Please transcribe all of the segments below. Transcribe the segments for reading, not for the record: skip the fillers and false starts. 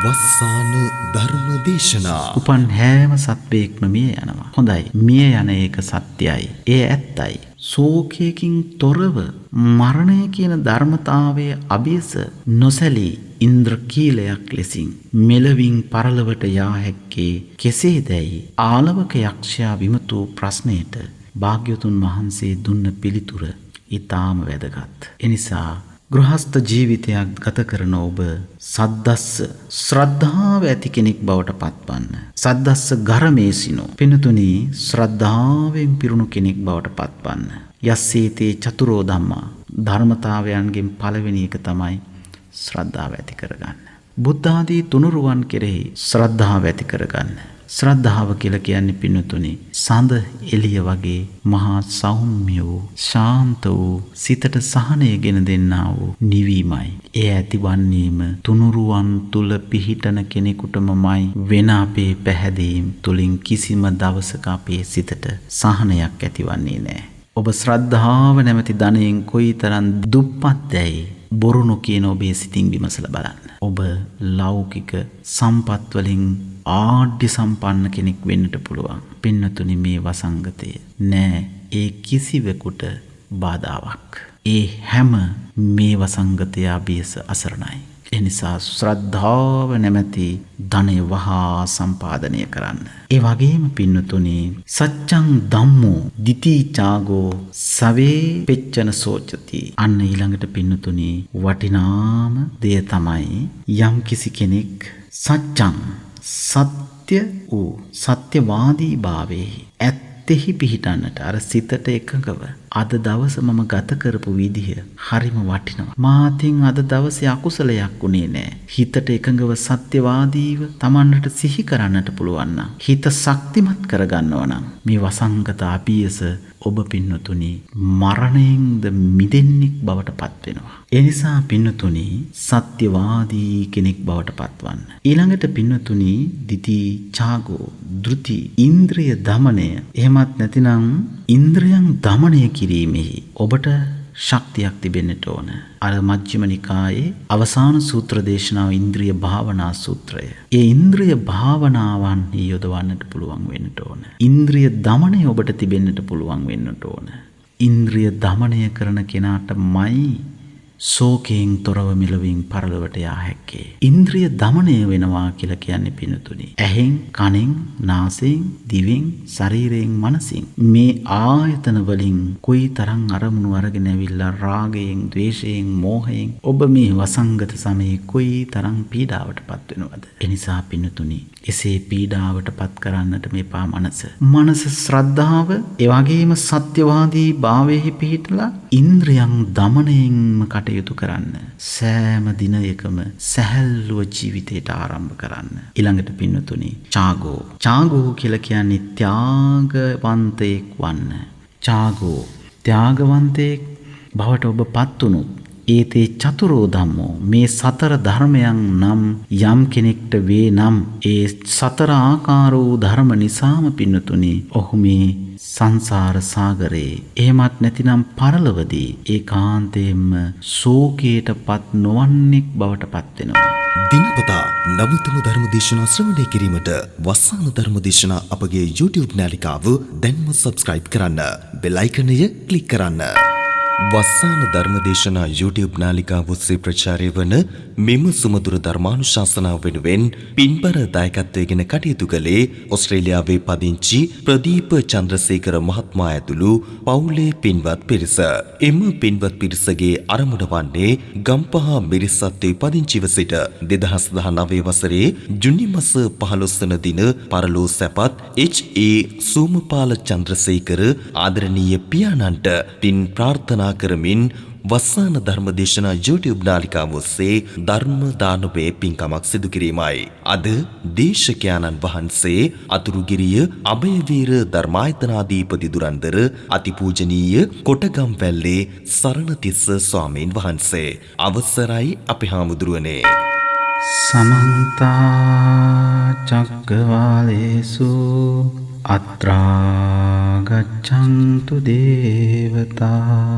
වස්සාන ධර්ම දේශනා. උපන් හැම සත්වයක්ම මිය යනවා. හොඳයි. මිය යන එක සත්‍යයි. ඒ ඇත්තයි. ශෝකයකින් තොරව මරණය කියන ධර්මතාවයේ අභියස නොසැලී ඉන්ද්‍රකීලයක් ලෙසින් මෙලවින් පරලොවට යා හැක්කේ කෙසේදැයි ආලවක යක්ෂයා විමතු ප්‍රශ්නයට භාග්‍යවතුන් වහන්සේ දුන්න පිළිතුර ඊටාම වැදගත්. එනිසා ගෘහස්ත ජීවිතයක් ගත කරන ඔබ සද්දස්ස ශ්‍රද්ධාව ඇති කෙනෙක් බවට පත්වන්න. සද්දස්ස ගරමේසිනෝ පිනතුනි ශ්‍රද්ධාවෙන් පිරුණු කෙනෙක් බවට පත්වන්න. යස්සේතේ චතුරෝ ධම්මා ධර්මතාවයන්ගෙන් පළවෙනි එක තමයි ශ්‍රද්ධාව ඇති කරගන්න. බුද්ධ ආදී තුනුරුවන් කෙරෙහි ශ්‍රද්ධාව ඇති කරගන්න. ශ්‍රද්ධාව කියලා කියන්නේ පින්නතුනි සඳ එළිය වගේ මහා සෞම්‍ය වූ ශාන්ත වූ සිතට සහනය ගෙන දෙන්නා වූ නිවීමයි. එය ඇතිවන්නේම තුනුරුවන් තුල පිහිටන කෙනෙකුටමයි. වෙන අපේ පැහැදීම් තුලින් කිසිම දවසක අපේ සිතට සහනයක් ඇතිවන්නේ නැහැ. ඔබ ශ්‍රද්ධාව නැමැති ධනයෙන් කොයිතරම් දුප්පත්දැයි බොරු නොකියන ඔබේ සිතින් විමසලා බලන්න. ඔබ ලෞකික සම්පත් වලින් ආඩ්‍ය සම්පන්න කෙනෙක් වෙන්නට පුළුවන්. පින්නතුනි මේ වසංගතය නෑ ඒ කිසිවෙකුට බාධාවක්. ඒ හැම මේ වසංගතය අභියස අසරණයි. එනිසා ශ්‍රද්ධාව නැමැති ධනය වහා සම්පාදනය කරන්න. ඒ වගේම පින්නතුනි සච්ඡං ධම්මෝ දිතිචාගෝ සවේ පෙච්චන සෝචති. අන්න ඊළඟට පින්නතුනි වටිනාම දෙය තමයි යම් කිසි කෙනෙක් සච්ඡං සත්‍ය වූ සත්‍යවාදී භාවයේ ඇත්තෙහි පිහිටන්නට අර සිතට එකඟව අද දවස මම ගත කරපු විදිහ හරිම වටිනවා. මාතින් අද දවසේ අකුසලයක් උනේ නෑ. හිතට එකඟව සත්‍යවාදීව Tamannට සිහි කරන්නට පුළුවන් නම් හිත ශක්තිමත් කරගන්නවා නම් මේ වසංගත අභියස ඔබ පින්නතුනි මරණයෙන්ද මිදෙන්නෙක් බවට පත් වෙනවා. ඒ නිසා පින්නතුනි සත්‍යවාදී කෙනෙක් බවට පත්වන්න. ඊළඟට පින්නතුනි දිති ඡාගෝ ධෘති ඉන්ද්‍රිය දමනය එහෙමත් නැතිනම් ඉන්ද්‍රයන් දමනය කිරීමෙහි ඔබට ශක්තියක් තිබෙන්නට ඕන. අර මජ්ක්‍ධිම නිකායේ අවසාන සූත්‍ර දේශනාව ඉන්ද්‍රිය භාවනා සූත්‍රය. ඒ ඉන්ද්‍රිය භාවනාවන් යොදවන්නට පුළුවන් වෙන්නට ඕන. ඉන්ද්‍රිය දමනය ඔබට තිබෙන්නට පුළුවන් වෙන්නට ඕන. ඉන්ද්‍රිය දමනය කරන කෙනාටමයි ශෝකයෙන් තොරව මෙලොවින් පරලොවට යා හැක්කේ. ඉන්ද්‍රිය දමනය වෙනවා කියලා කියන්නේ පිනතුනි. ඇහෙන්, කනෙන්, නාසයෙන්, දිවෙන්, ශරීරයෙන්, මනසින් මේ ආයතන වලින් කොයිතරම් අරමුණු අරගෙන ඇවිල්ලා රාගයෙන්, ද්වේෂයෙන්, මෝහයෙන් ඔබ මේ වසංගත සමයේ කොයිතරම් පීඩාවටපත් වෙනවද? එනිසා පිනතුනි එසේ පීඩාවටපත් කරන්නට මේපා මනස. මනස ශ්‍රද්ධාව, ඒ වගේම සත්‍යවාදී භාවයේ පිහිටලා ඉන්ද්‍රියන් දමනයෙන්ම කටයුතු කරන්න. සෑම දිනයකම සැහැල්ලුව ජීවිතයට ආරම්භ කරන්න. ඊළඟට පින්නතුනි ඡාගෝ. ඡාගෝ කියලා කියන්නේ ත්‍යාගවන්තයෙක් වන්න. ඡාගෝ ත්‍යාගවන්තයෙක් බවට ඔබ පත් වුණොත් ඒතේ චතුරෝ ධම්මෝ මේ සතර ධර්මයන් නම් යම් කෙනෙක්ට වේ නම් ඒ සතර ආකාරෝ ධර්ම නිසාම පින්නතුනි ඔහු මේ සංසාර සාගරේ එහෙමත් නැතිනම් පරලොවදී ඒකාන්තයෙන්ම ශෝකයටපත් නොවන්නෙක් බවට පත් වෙනවා. දිනපතා නවතම ධර්ම දේශනා ශ්‍රවණය කිරීමට වස්සාන ධර්ම දේශනා අපගේ YouTube නාලිකාව දැන්ම subscribe කරන්න. බෙල් අයිකනය ක්ලික් කරන්න. වස්සාන ධර්ම දේශනා YouTube නාලිකාව ඔස්සේ ප්‍රචාරය වන මෙම සුමధుර ධර්මානුශාසනාව වෙනුවෙන් පින්බර දායකත්වයෙන් කටයුතු කළේ ඕස්ට්‍රේලියාවේ පදිංචි ප්‍රදීප චන්ද්‍රසේකර මහත්මයා ඇතුළු පවුලේ පින්වත් පිරිස. එම පින්වත් පිරිසගේ අරමුණ වන්නේ ගම්පහ මිරිසත්වයේ පදිංචිව සිට 2019 වසරේ ජුනි මාස 15 වන දින පරලෝ සැපත් H.A. සෝමපාල චන්ද්‍රසේකර ආදරණීය පියාණන්ට පින් ප්‍රාර්ථනා කරමින් වස්සාන ධර්ම දේශනා YouTube නාලිකාව ඔස්සේ ධර්ම දානමය පින්කමක් සිදු කිරීමයි. අද දේශකයාණන් වහන්සේ අතුරුගිරිය අභයවීර ධර්මායතනාධිපති දුරන්දර අතිපූජනීය කොටගම්වැල්ලේ සරණතිස්ස ස්වාමීන් වහන්සේ. අවසරයි අපේ හාමුදුරුවනේ. සමන්ත චක්කවාලේසු අත්‍රා ගච්ඡන්තු දේවතා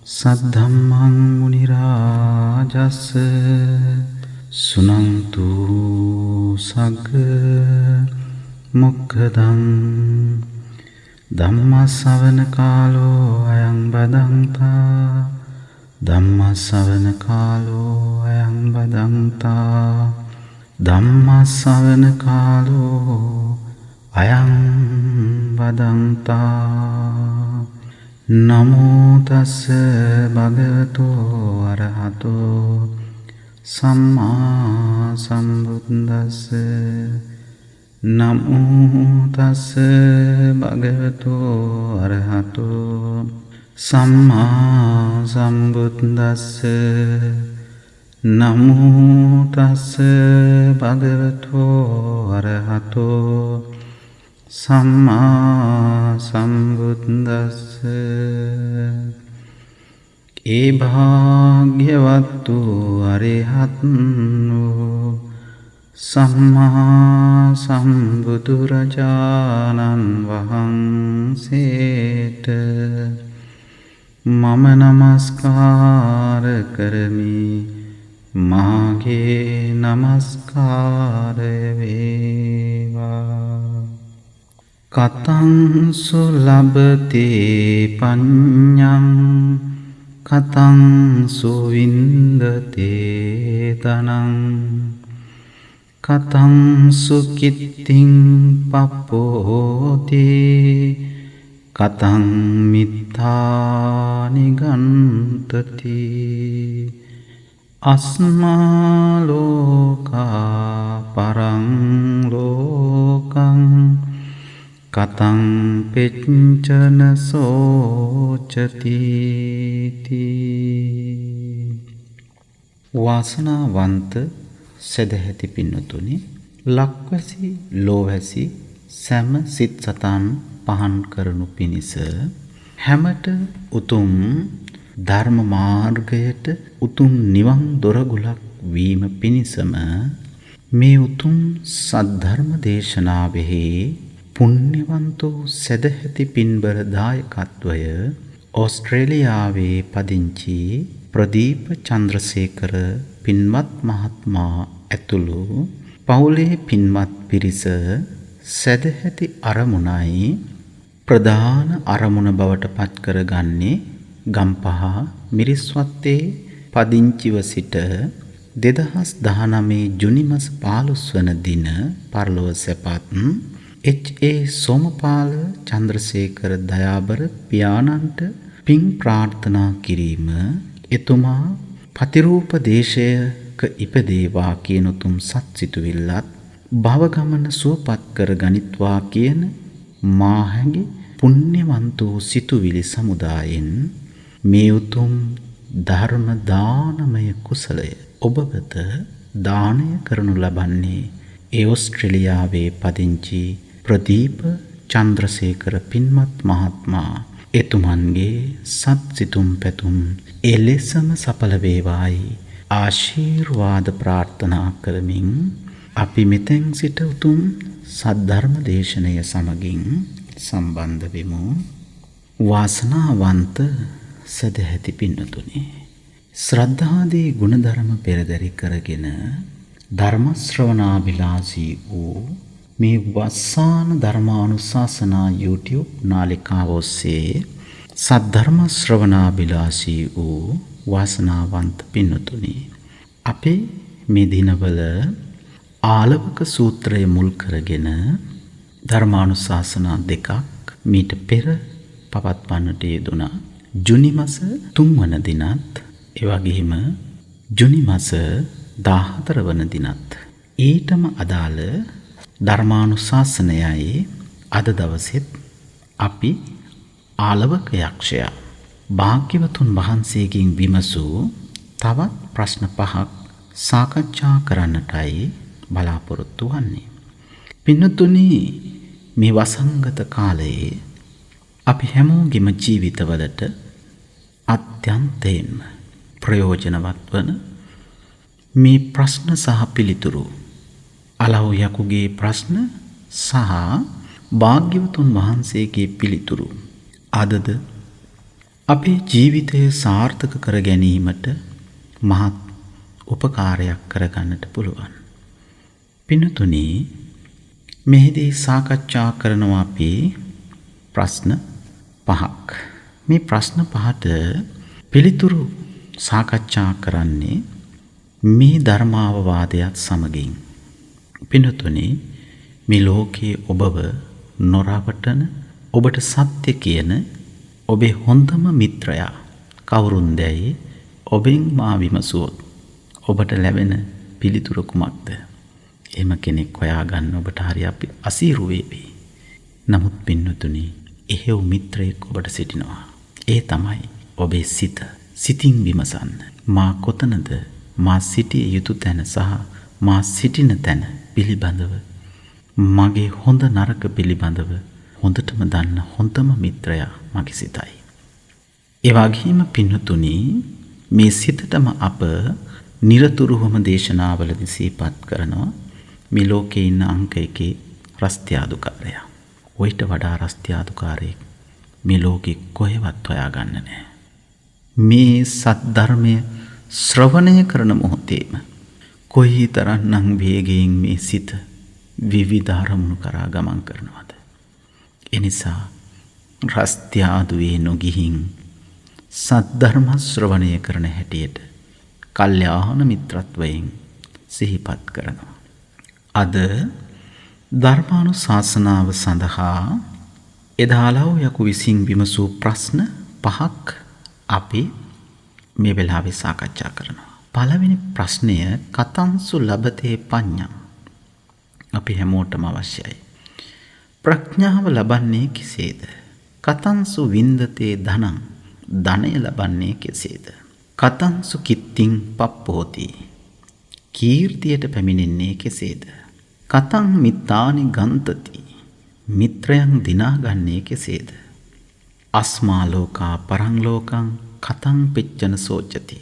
සද්ධම්මං මුනි රාජස්ස සුනන්තු සග්ග මොක්ඛදං ධම්මස්සවන කාලෝ අයං බදන්තා ධම්මස්සවන කාලෝ අයං බදන්තා ධම්මස්සවන කාලෝ අයං බදන්තා නමෝ තස්ස භගවතෝ අරහතෝ සම්මා සම්බුද්දස්ස නමෝ තස්ස භගවතෝ අරහතෝ සම්මා සම්බුද්දස්ස නමෝ තස්ස භගවතෝ අරහතෝ සම්මා සම්බුද්දස්ස ඒ භාග්‍යවත්තු අරිහත්නෝ සම්මා සම්බුදුරජාණන් වහන්සේට මම නමස්කාර කරමි මාගේ නමස්කාරය වේවා කතං සුලබතේ පඤ්ඤං කතං සුවින්දතේ තනං කතං සුකිත්තිං පප්පෝති කතං මිත්තානි ගන්තති අස්මා ලෝකා පරං ලෝකං කතං පෙච්චන සෝචති වාසනාවන්ත සදැහැති පින්නතුනි ලක්වැසි ලෝවැසි සෑම සිත් සතන් පහන් කරනු පිණිස හැමට උතුම් ධර්ම මාර්ගයට උතුම් නිවන් දොරගුලක් වීම පිණිසම මේ උතුම් සද්ධර්ම දේශනාවෙහි පුණ්‍යවන්තෝ සදැහැති පින්බර දායකත්වය ඕස්ට්‍රේලියාවේ පදිංචි ප්‍රදීප චන්ද්‍රසේකර පින්වත් මහත්මයා ඇතුළු පවුලේ පින්වත් පිරිස සදැහැති අරමුණයි ප්‍රධාන අරමුණ බවට පත් කරගන්නේ ගම්පහ මිරිස්වත්තේ පදිංචිව සිට 2019 ජුනි මාස 15 වන දින පරලොව සැපත් H.A. සෝමපාල චන්ද්‍රසේකර දයාබර පියාණන්ට පින් ප්‍රාර්ථනා කිරීම එතුමා පතිරූප දේශයක ඉපදේවා කියන උතුම් සත්සිතුවිල්ලත් භව ගමන සුවපත් කර ගනිත්වා කියන මාහැඟි පුණ්‍යවන්තෝ සිතුවිලි සමුදායෙන් මේ උතුම් ධර්ම දානමය කුසලය ඔබ වෙත දානය කරනු ලබන්නේ ඒ ඕස්ට්‍රේලියාවේ පදිංචි ප්‍රදීප චන්ද්‍රසේකර පින්වත් මහත්මයා එතුමන්ගේ සත් සිතුම් පැතුම් එලෙසම සඵල වේවායි ආශිර්වාද ප්‍රාර්ථනා කරමින් අපි මෙතෙන් සිට උතුම් සද්ධර්ම දේශනය සමගින් සම්බන්ධ වෙමු. වාසනාවන්ත සදැහැති පින්නතුනි ශ්‍රද්ධාදී ගුණධර්ම පෙරදරි කරගෙන ධර්ම ශ්‍රවණාබිලාසී වූ මේ වස්සාන ධර්මානුශාසනා YouTube නාලිකාව ඔස්සේ සද්ධර්ම ශ්‍රවණාබිලාසී වූ වාසනාවන්ත පින්නතුනි අපේ මේ දිනවල ආලවක සූත්‍රය මුල් කරගෙන ධර්මානුශාසනා දෙකක් මීට පෙර පවත්වන්නට යෙදුණා. ජුනි මාස 3 වන දිනත් එවැගේම ජුනි මාස 14 වන දිනත් ඊටම අදාළ ධර්මානුශාසනයයි අද දවසෙත් අපි ආලවක යක්ෂයා භාග්‍යවතුන් වහන්සේගෙන් විමසූ තවත් ප්‍රශ්න 5ක් සාකච්ඡා කරන්නටයි බලාපොරොත්තු වන්නේ. පින්නතුනි මේ වසංගත කාලයේ අපි හැමෝගෙම ජීවිතවලට අත්‍යන්තයෙන්ම ප්‍රයෝජනවත් වන මේ ප්‍රශ්න සහ පිළිතුරු අලව්‍යකුගේ ප්‍රශ්න සහ භාග්‍යවතුන් වහන්සේගේ පිළිතුරු අදද අපේ ජීවිතය සාර්ථක කර ගැනීමට මහත් උපකාරයක් කරගන්නට පුළුවන්. පින්තුනි මෙහිදී සාකච්ඡා කරනවා අපි ප්‍රශ්න 5ක්. මේ ප්‍රශ්න 5ට පිළිතුරු සාකච්ඡා කරන්නේ මේ ධර්මාවවාදයත් සමගින්. පින්තුනි මේ ලෝකයේ ඔබව නොරවටන ඔබට සත්‍ය කියන ඔබේ හොඳම මිත්‍රයා කවුරුන්දැයි ඔබෙන් මා විමසුවොත් ඔබට ලැබෙන පිළිතුර කුමක්ද? එහෙම කෙනෙක් හොයාගන්න ඔබට හරි අසීරු වේවි. නමුත් පින්තුනි එහෙව් මිත්‍රයෙක් ඔබට සිටිනවා. ඒ තමයි ඔබේ සිත. සිතින් විමසන්න. මා කොතනද? මා සිටිය යුතු තැන සහ මා සිටින තැන පිළිබඳව මගේ හොඳ නරක පිළිබඳව හොඳටම දන්න හොඳම මිත්‍රයා මගේ සිතයි. ඒ වගේම පින්තුනි මේ සිතටම අප නිරතුරුවම දේශනාවලදී සිහිපත් කරනවා මේ ලෝකේ ඉන්න අංක 1 රස්තියාදුකාරයා. ඔයිට වඩා රස්තියාදුකාරයෙක් මේ ලෝකෙ කොහෙවත් හොයාගන්න නැහැ. මේ සත් ධර්මය ශ්‍රවණය කරන මොහොතේම කොයිතරම්නම් වේගයෙන් මේ සිත විවිධ අරමුණු කරා ගමන් කරනවද? එනිසා රස්තියාදුවේ නොගිහින් සත් ධර්ම ශ්‍රවණය කරන හැටියට කල්යාණ මිත්‍රත්වයෙන් සිහිපත් කරනවා. අද ධර්මානුශාසනාව සඳහා එදාලව යකු විසින් විමසූ ප්‍රශ්න 5ක් අපි මේ වෙලාවේ සාකච්ඡා කරනවා. පළවෙනි ප්‍රශ්නය කතංසු ලබතේ පඤ්ඤං. අපි හැමෝටම අවශ්‍යයි. ප්‍රඥාව ලබන්නේ කෙසේද? කතංසු වින්දතේ ධනං. ධනය ලබන්නේ කෙසේද? කතංසු කිත්තිං පප්පෝති. කීර්තියට පැමිණෙන්නේ කෙසේද? කතං මිත්තානි ගන්තති. මිත්‍රයන් දිනාගන්නේ කෙසේද? අස්මා ලෝකා පරං ලෝකං කතං පිච්චන සෝචති.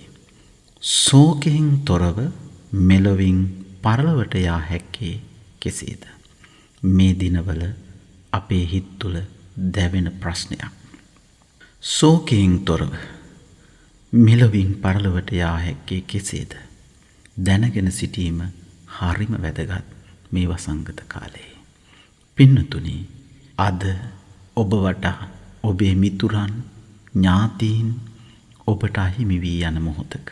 ශෝකයෙන් තොරව මෙලොවින් පරලොවට යා හැක්කේ කෙසේද? මේ දිනවල අපේ හිත් තුළ දැවෙන ප්‍රශ්නයක්. ශෝකයෙන් තොරව මෙලොවින් පරලොවට යා හැක්කේ කෙසේද? දැනගෙන සිටීම හරිම වැදගත් මේ වසංගත කාලේ. පින්නතුනි අද ඔබ වටා ඔබේ මිතුරන් ඥාතීන් ඔබට අහිමි වී යන මොහොතක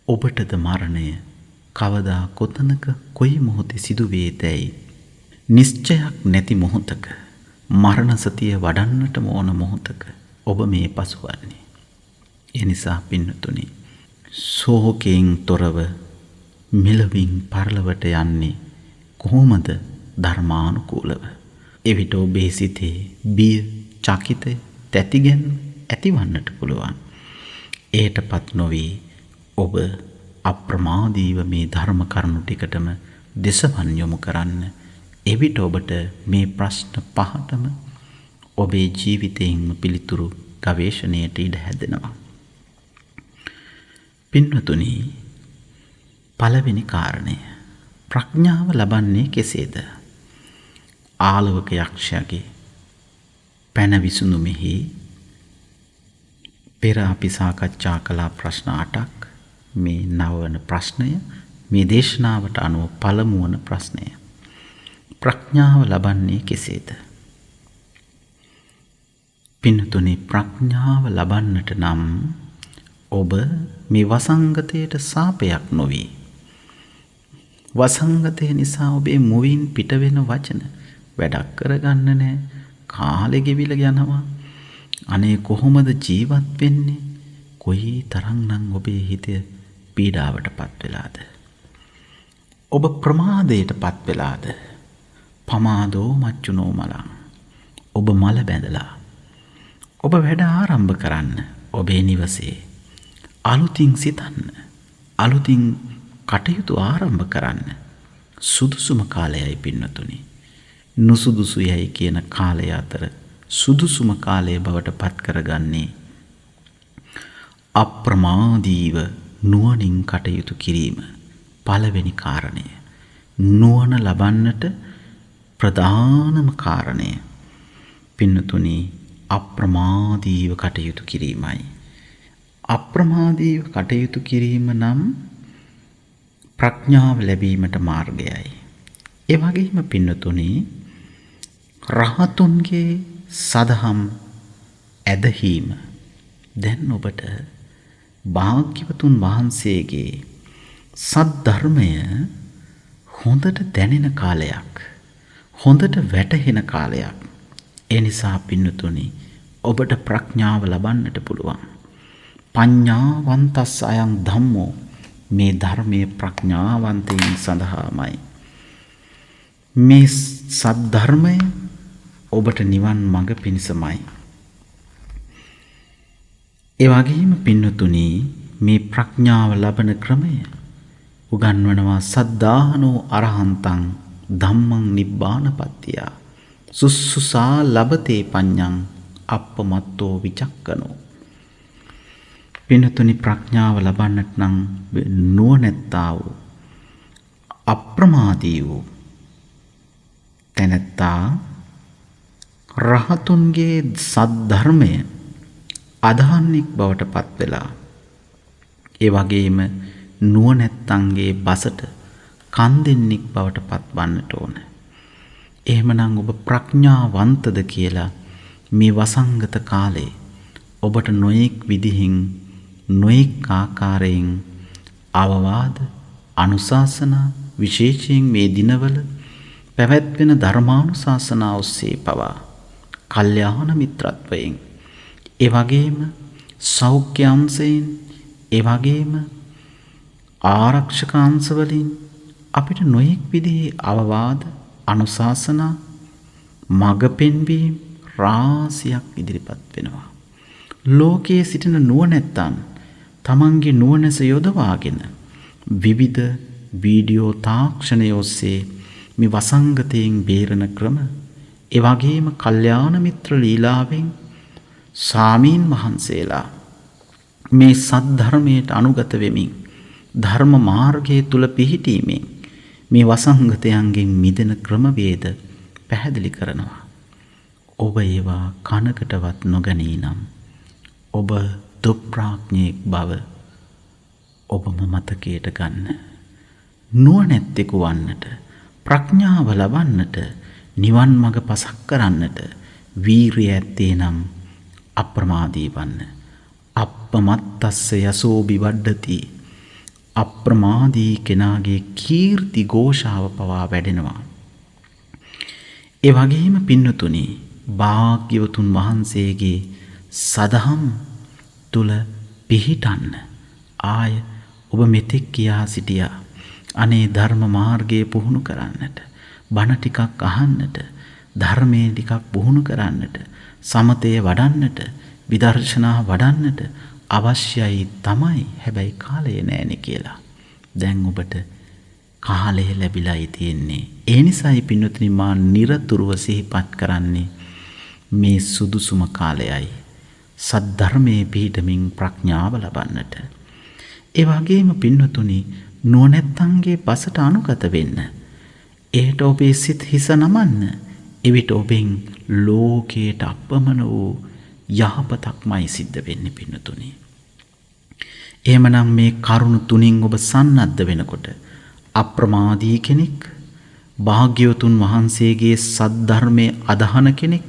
ඔබටද මරණය කවදා කොතනක කොයි මොහොතේ සිදුවේදැයි නිශ්චයක් නැති මොහොතක මරණ සතිය වඩන්නට ඕන මොහොතක ඔබ මේ පසුවන්නේ. එනිසා පින්නතුනි ශෝකයෙන් තොරව මෙලොවින් පරලොවට යන්නේ කොහොමද? ධර්මානුකූලව. එවිට ඔබේ සිතේ බිය, චකිතය, තැතිගැන්ම ඇතිවන්නට පුළුවන්. එයටපත් නොවී ඔබ අප්‍රමාදීව මේ ධර්ම කරුණු ටිකටම දෙසවන් යොමු කරන්න. එවිට ඔබට මේ ප්‍රශ්න 5ටම ඔබේ ජීවිතයෙන්ම පිළිතුරු ගවේෂණයට ඉඩ හැදෙනවා. පින්වතුනි පළවෙනි කාරණය ප්‍රඥාව ලබන්නේ කෙසේද? ආලවක යක්ෂයාගේ පැන විසඳුමෙහි පෙර අපි සාකච්ඡා කළ ප්‍රශ්න 8ක් මේ 9 වන ප්‍රශ්නය මේ දේශනාවට අනුව පළමු වන ප්‍රශ්නය. ප්‍රඥාව ලබන්නේ කෙසේද? පින්තුනි ප්‍රඥාව ලබන්නට නම් ඔබ මේ වසංගතයට සාපයක් නොවි. වසංගතය නිසා ඔබේ මුවින් පිට වෙන වචන වැඩක් කරගන්න නැහැ. කාලෙ ගෙවිලා යනවා. අනේ කොහොමද ජීවත් වෙන්නේ? කොයි තරම්නම් ඔබේ හිත පීඩාවටපත් වෙලාද? ඔබ ප්‍රමාදයටපත් වෙලාද? පමාදෝ මච්චුනෝ මලං. ඔබ මල බැඳලා. ඔබ වැඩ ආරම්භ කරන්න. ඔබේ නිවසේ අලුතින් සිතන්න. අලුතින් කටයුතු ආරම්භ කරන්න. සුදුසුම කාලයයි පින්නතුනි. නුසුදුසු යයි කියන කාලය අතර සුදුසුම කාලය බවට පත් කරගන්නේ අප්‍රමාදීව නුවණින් කටයුතු කිරීම. පළවෙනි කාරණය. නුවණ ලබන්නට ප්‍රධානම කාරණය පින්නතුනි අප්‍රමාදීව කටයුතු කිරීමයි. අප්‍රමාදීව කටයුතු කිරීම නම් ප්‍රඥාව ලැබීමට මාර්ගයයි. ඒ වගේම පින්නතුනි රහතුන්ගේ සදහම් ඇදහිීම දැන් ඔබට භාග්‍යවතුන් වහන්සේගේ සද්ධර්මය හොඳට දැනෙන කාලයක්, හොඳට වැටහෙන කාලයක්. ඒ නිසා පින්නතුනි ඔබට ප්‍රඥාව ලබන්නට පුළුවන්. පඤ්ඤාවන්තස් අයං ධම්මෝ, මේ ධර්මයේ ප්‍රඥාවන්තයින් සඳහාමයි. මේ සද්ධර්මය ඔබට නිවන් මඟ පිණිසමයි. ඒ වගේම පින්නතුනි මේ ප්‍රඥාව ලබන ක්‍රමය උගන්වනවා සද්ධානෝ අරහන්තං ධම්මං නිබ්බානපත්තිය සුස්සුසා ලබතේ පඤ්ඤං අප්පමත්තෝ විචක්කනෝ. පින්නතුනි ප්‍රඥාව ලබන්නට නම් නුවණැත්තා වූ අප්‍රමාදී වූ තැනැත්තා රහතුන්ගේ සද්ධර්මය අදහන්නෙක් බවට පත් වෙලා, ඒ වගේම නුවණැත්තන්ගේ බසට කන් දෙන්නෙක් බවට පත්වන්නට ඕන. එහෙමනම් ඔබ ප්‍රඥාවන්තද කියලා මේ වසංගත කාලේ ඔබට නොයෙක් විදිහින් නොයෙක් ආකාරයෙන් අවවාද අනුශාසනා, විශේෂයෙන් මේ දිනවල පැවැත්වෙන ධර්මානුශාසනා ඔස්සේ පවා කල්යාණ මිත්‍රත්වයෙන්, ඒ වගේම සෞඛ්‍ය අංශයෙන්, ඒ වගේම ආරක්ෂක අංශ වලින් අපිට නොයෙක් විදිහේ අවවාද අනුශාසනා මඟ පෙන්වීම රාශියක් ඉදිරිපත් වෙනවා. ලෝකයේ සිටින නුවණැත්තන් තමන්ගේ නුවණැස යොදවාගෙන විවිධ වීඩියෝ තාක්ෂණය ඔස්සේ මේ වසංගතයෙන් බේරන ක්‍රම, ඒ වගේම කල්යාණ මිත්‍ර ලීලාවෙන් සාමීන් වහන්සේලා මේ සද්ධර්මයට අනුගත වෙමින් ධර්ම මාර්ගයේ තුල පිහිටීමෙන් මේ වසංගතයන්ගෙන් මිදෙන ක්‍රමවේද පැහැදිලි කරනවා. ඔබ ඒවා කනකටවත් නොගනී නම් ඔබ දුප්‍රඥෙක් බව ඔබම මතකයට ගන්න. නුවණැත්තෙකු වන්නට, ප්‍රඥාව ලබන්නට, නිවන් මඟ පසක් කරන්නට වීරිය ඇත්තේ නම් අප්‍රමාදී වන්න. අප්පමත්තස්ස යසෝ බිවඩ්ඩති. අප්‍රමාදී කෙනාගේ කීර්ති ഘോഷාව පවා වැඩෙනවා. ඒ වගේම පින්නතුනි භාග්‍යවතුන් වහන්සේගේ සදහම් තුල පිහිටන්න. ආය ඔබ මෙතෙක් කියා සිටියා අනේ ධර්ම මාර්ගයේ පුහුණු කරන්නට, බණ ටිකක් අහන්නට, ධර්මයේ ටිකක් පුහුණු කරන්නට, සමතය වඩන්නට, විදර්ශනා වඩන්නට අවශ්‍යයි තමයි. හැබැයි කාලය නෑනේ කියලා. දැන් ඔබට කාලය ලැබිලායි තියෙන්නේ. ඒ නිසායි පින්වත්නි මා නිරතුරුව සිහිපත් කරන්නේ මේ සුදුසුම කාලයයි සද්ධර්මයේ පිහිටමින් ප්‍රඥාව ලබන්නට. ඒ වගේම පින්වතුනි නුවණැත්තන්ගේ බසට අනුගත වෙන්න. ඒට ඔබේ සිත හිස නමන්න. එවිට ඔබෙන් ලෝකයට අපමණ වූ යහපතක්මයි සිද්ධ වෙන්නේ පින්නතුනි. එහෙමනම් මේ කරුණු තුنين ඔබ සන්නද්ධ වෙනකොට අප්‍රමාදී කෙනෙක්, භාග්‍යවතුන් වහන්සේගේ සද්ධර්මයේ අදහන කෙනෙක්,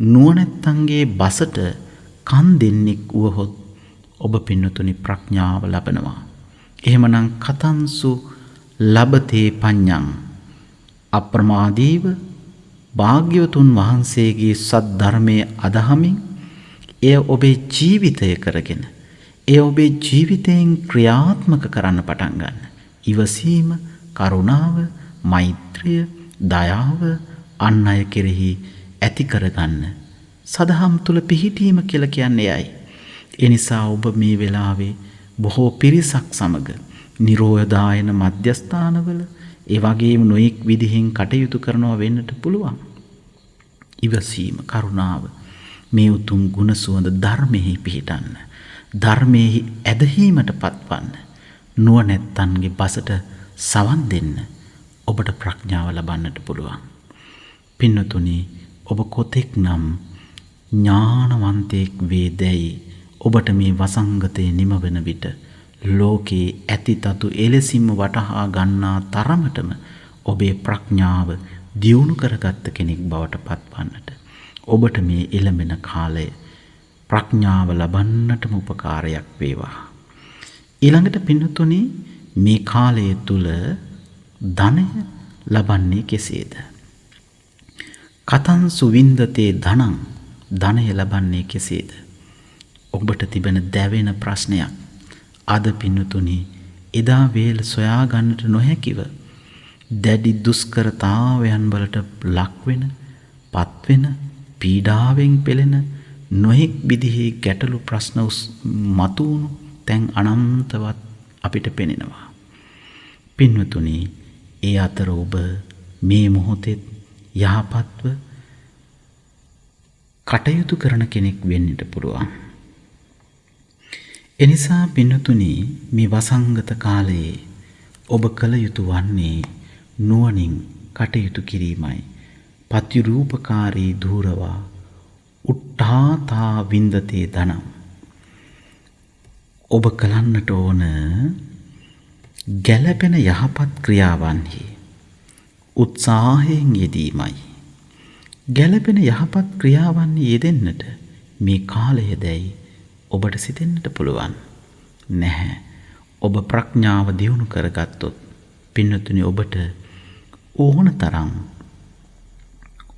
නුවණැත්තන්ගේ බසට කන් දෙන්නෙක් වුවහොත් ඔබ පින්නතුනි ප්‍රඥාව ලබනවා. එහෙමනම් කතන්සු ලබතේ පඤ්ඤං, අප්‍රමාදීව භාග්‍යවතුන් වහන්සේගේ සද්ධර්මයේ අදහමින් එය ඔබේ ජීවිතය කරගෙන, එය ඔබේ ජීවිතයෙන් ක්‍රියාත්මක කරන්න පටන් ගන්න. ඉවසීම, කරුණාව, මෛත්‍රිය, දයාව අන් අය කෙරෙහි ඇති කරගන්න. සදහම් තුල පිහිටීම කියලා කියන්නේ එයයි. ඒ නිසා ඔබ මේ වෙලාවේ බොහෝ පිරිසක් සමග නිරෝධායන මධ්‍යස්ථානවල, ඒ වගේම නොඑක් විදිහෙන් කටයුතු කරනවා වෙන්නට පුළුවන්. ඉවසීම, කරුණාව, මේ උතුම් ගුණ සුවඳ ධර්මෙහි පිහිටන්න, ධර්මෙහි ඇදහිීමට පත්වන්න, නුවණැත්තන්ගේ බසට සවන් දෙන්න ඔබට ප්‍රඥාව ලබන්නට පුළුවන්. පින්නතුනි ඔබ කොතෙක් නම් ඥානවන්තයෙක් වේදැයි ඔබට මේ වසංගතයේ නිම වෙන විට ලෝකේ ඇති තතු එලෙසින්ම වටහා ගන්නා තරමටම ඔබේ ප්‍රඥාව දියුණු කරගත්ත කෙනෙක් බවට පත්වන්නට ඔබට මේ එළඹෙන කාලය ප්‍රඥාව ලබන්නටම උපකාරයක් වේවා. ඊළඟට පින්නතුනි මේ කාලය තුල ධනය ලබන්නේ කෙසේද? කතං සුවින්දතේ ධනං, ධනය ලබන්නේ කෙසේද? ඔබට තිබෙන දැවෙන ප්‍රශ්නයක් අද පින්නතුනි එදා වේල සොයා ගන්නට නොහැකිව දැඩි දුෂ්කරතාවයන් වලට ලක්වෙන, පත්වෙන, පීඩාවෙන් පෙළෙන නොඑක් විදිහේ ගැටලු ප්‍රශ්න මතුවුණු තැන් අනන්තවත් අපිට පෙනෙනවා. පින්වතුනි, ඒ අතර ඔබ මේ මොහොතේ යහපත්ව කටයුතු කරන කෙනෙක් වෙන්නට පුළුවන්. එනිසා පින්වතුනි, මේ වසංගත කාලයේ ඔබ කළ යුතු වන්නේ නුවණින් කටයුතු කිරීමයි. පතිරූපකාරී ධූරවා උට්ඨාතා වින්දතේ ධනං. ඔබ කලන්නට ඕන ගැළපෙන යහපත් ක්‍රියාවන්හි උත්සාහයෙන් යෙදීමයි. ගැළපෙන යහපත් ක්‍රියාවන්හි යෙදෙන්නට මේ කාලය දැයි ඔබට සිතෙන්නට පුළුවන් නැහැ. ඔබ ප්‍රඥාව දියුණු කරගත්තොත් පින්නතුනි ඔබට ඕන තරම්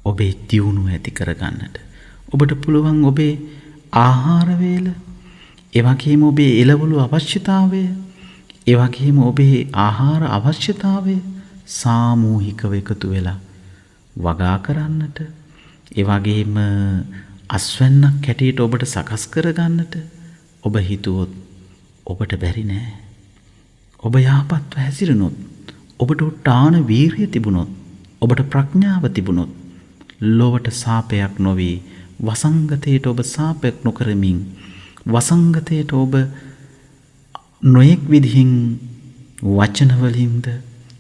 ඔබේ දියුණුව ඇති කරගන්නට ඔබට පුළුවන්. ඔබේ ආහාර වේල, ඒ වගේම ඔබේ එළවලු අවශ්‍යතාවය, ඒ වගේම ඔබේ ආහාර අවශ්‍යතාවය සාමූහිකව එකතු වෙලා වගා කරන්නට, ඒ වගේම අස්වැන්නක් හැටියට ඔබට සකස් කරගන්නට ඔබ හිතුවොත් ඔබට බැරි නෑ. ඔබ යහපත්ව හැසිරුණොත්, ඔබට උට්ටාන වීරිය තිබුණොත්, ඔබට ප්‍රඥාව තිබුණොත් ලොවට සාපයක් නොවී වසංගතයට ඔබ සාපයක් නොකරමින් වසංගතයට ඔබ නොයෙක් විදිහින් වචනවලින්ද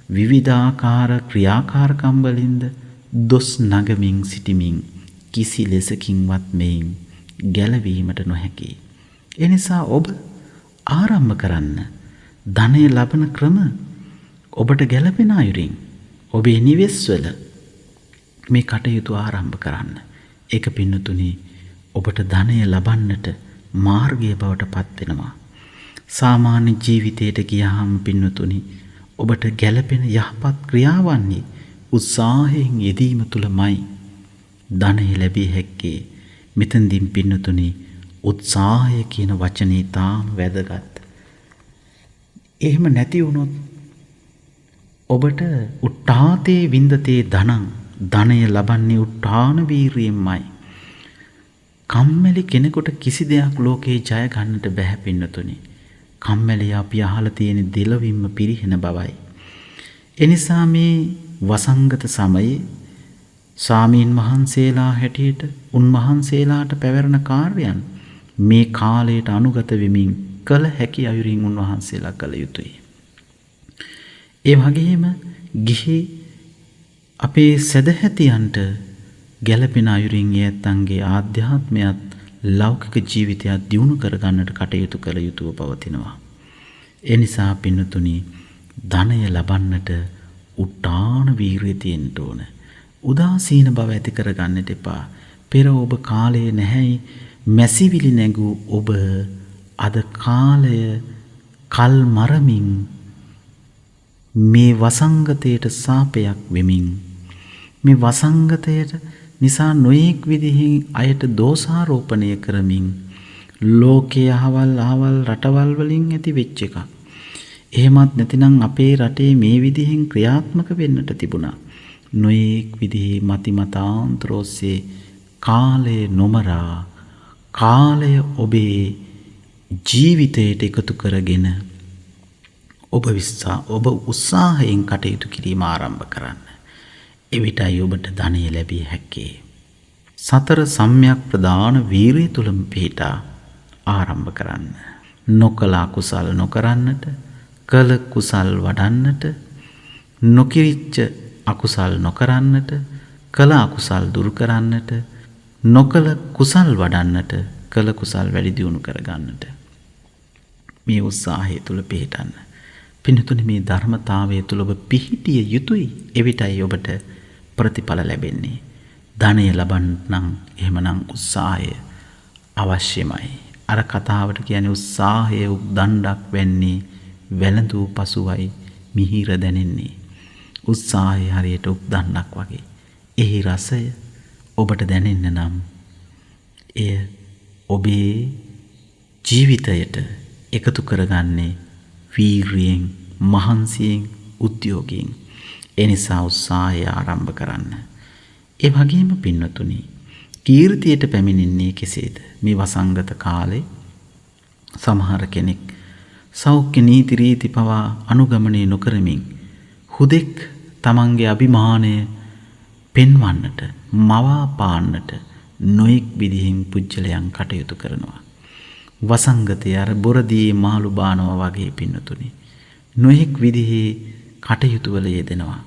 විවිධාකාර ක්‍රියාකාරකම් වලින්ද දොස් නගමින් සිටිමින් කිසි ලෙසකින්වත් මෙයින් ගැලවීමට නොහැකි. එනිසා ඔබ ආරම්භ කරන්න ධනය ලබන ක්‍රම ඔබට ගැලපෙන අයුරින් ඔබේ නිවෙස්වල මේ කටයුතු ආරම්භ කරන්න. ඒක පින්නතුනි ඔබට ධනය ලබන්නට මාර්ගය බවට පත් වෙනවා. සාමාන්‍ය ජීවිතයට ගියාම පින්නතුනි ඔබට ගැළපෙන යහපත් ක්‍රියාවන්හි උත්සාහයෙන් යෙදීම තුලමයි ධනය ලැබිය හැක්කේ. මෙතෙන්දීන් පින්නතුනි උත්සාහය කියන වචනේ තාම වැදගත්. එහෙම නැති වුණොත් ඔබට උට්ඨාතේ වින්දතේ ධනං, ධනය ලබන්නේ උට්ඨාන වීරියෙන්මයි. කම්මැලි කෙනෙකුට කිසි දෙයක් ලෝකේ ජය ගන්නට බැහැ පින්නතුනි. කම්මැලි අපි අහලා තියෙන දෙලවින්ම පිරිහෙන බවයි. එනිසා මේ වසංගත සමයේ සාමීන් වහන්සේලා හැටියට උන්වහන්සේලාට පැවරෙන කාර්යයන් මේ කාලයට අනුගත වෙමින් කළ හැකි අයුරින් උන්වහන්සේලා කළ යුතුයි. ඒ වගේම ගිහි අපේ සදහැතියන්ට ගැළපෙන අයුරින් යැත්තන්ගේ ආධ්‍යාත්මයත් ලෞකික ජීවිතයත් දියුණු කරගන්නට කටයුතු කළ යුතුව පවතිනවා. ඒ නිසා පින්නතුනි ධනය ලබන්නට උට්ටාන වීරිය තියෙන්න ඕන. උදාසීන බව ඇති කරගන්නට එපා. පෙර ඔබ කාලයේ නැහැයි මැසිවිලි නැගූ ඔබ අද කාලය කල් මරමින් මේ වසංගතයට සාපයක් වෙමින් මේ වසංගතයට නිසා නොයෙක් විදිහින් අයට දෝෂාරෝපණය කරමින් ලෝකයේ අහවල් රටවල් වලින් ඇති වෙච්ච එකක්. එහෙමත් නැතිනම් අපේ රටේ මේ විදිහින් ක්‍රියාත්මක වෙන්නට තිබුණා. නොයෙක් විදිහේ මතිමතාන්තර ඔස්සේ කාලය නොමරා කාලය ඔබේ ජීවිතයට එකතු කරගෙන ඔබ උත්සාහයෙන් කටයුතු කිරීම ආරම්භ කරන්න. එවිටයි ඔබට ධනය ලැබිය හැක්කේ. සතර සම්‍යක් ප්‍රදාන වීරිය තුලම පිහිටා ආරම්භ කරන්න. නොකල අකුසල් නොකරන්නට, කළ කුසල් වඩන්නට, නොකිරිච්ච අකුසල් නොකරන්නට, කළ අකුසල් දුරු කරන්නට, නොකල කුසල් වඩන්නට, කළ කුසල් වැඩි දියුණු කරගන්නට මේ උත්සාහය තුල පිහිටන්න. පින්තුනි මේ ධර්මතාවය තුළ ඔබ පිහිටිය යුතුයි. එවිටයි ඔබට ප්‍රතිඵල ලැබෙන්නේ. ධනය ලබන්න නම් එහෙමනම් උත්සාහය අවශ්‍යමයි. අර කතාවට කියන්නේ උත්සාහය දණ්ඩක් වෙන්නේ වැළඳූ පසුවයි මිහිර දැනෙන්නේ. උත්සාහය හරියට උක්දණ්ඩක් වගේ. එහි රසය ඔබට දැනෙන්න නම් එය ඔබේ ජීවිතයට එකතු කරගන්නේ වීරියෙන්, මහන්සියෙන්, උද්‍යෝගයෙන්. එනිසා උත්සාහය ආරම්භ කරන්න. ඒ වගේම පින්නතුනි, කීර්තියට පැමිණෙන්නේ කෙසේද? මේ වසංගත කාලේ සමහර කෙනෙක් සෞඛ්‍ය නීති රීති පවා අනුගමනය නොකරමින් හුදෙක් තමන්ගේ අභිමානය පෙන්වන්නට, මවා පාන්නට නොයෙක් විදිහින් පුජ්‍යලයන් කටයුතු කරනවා. වසංගතය අර බොරදී මාළු බානවා වගේ පින්නතුනි. නොයෙක් විදිහේ කටයුතු වල යෙදෙනවා.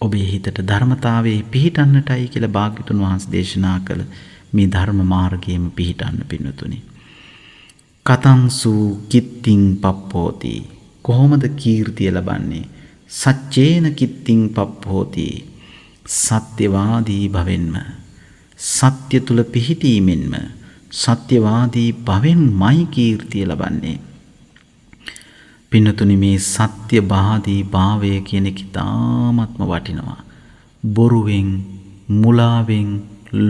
ඔබේ හිතට ධර්මතාවයේ පිහිටන්නටයි කියලා භාග්‍යතුන් වහන්සේ දේශනා කළ මේ ධර්ම මාර්ගයේම පිහිටන්න පින්නතුනි. කතංසු කිත්තිං පප්පෝති. කොහොමද කීර්තිය ලබන්නේ? සච්චේන කිත්තිං පප්පෝති. සත්‍යවාදී භවෙන්ම, සත්‍ය තුල පිහිටීමෙන්ම, සත්‍යවාදී භවෙන්මයි කීර්තිය ලබන්නේ. පින්නතුනි මේ සත්‍යවාදී භාවය කියන එක ඉතාමත්ම වටිනවා. බොරුවෙන්, මුලාවෙන්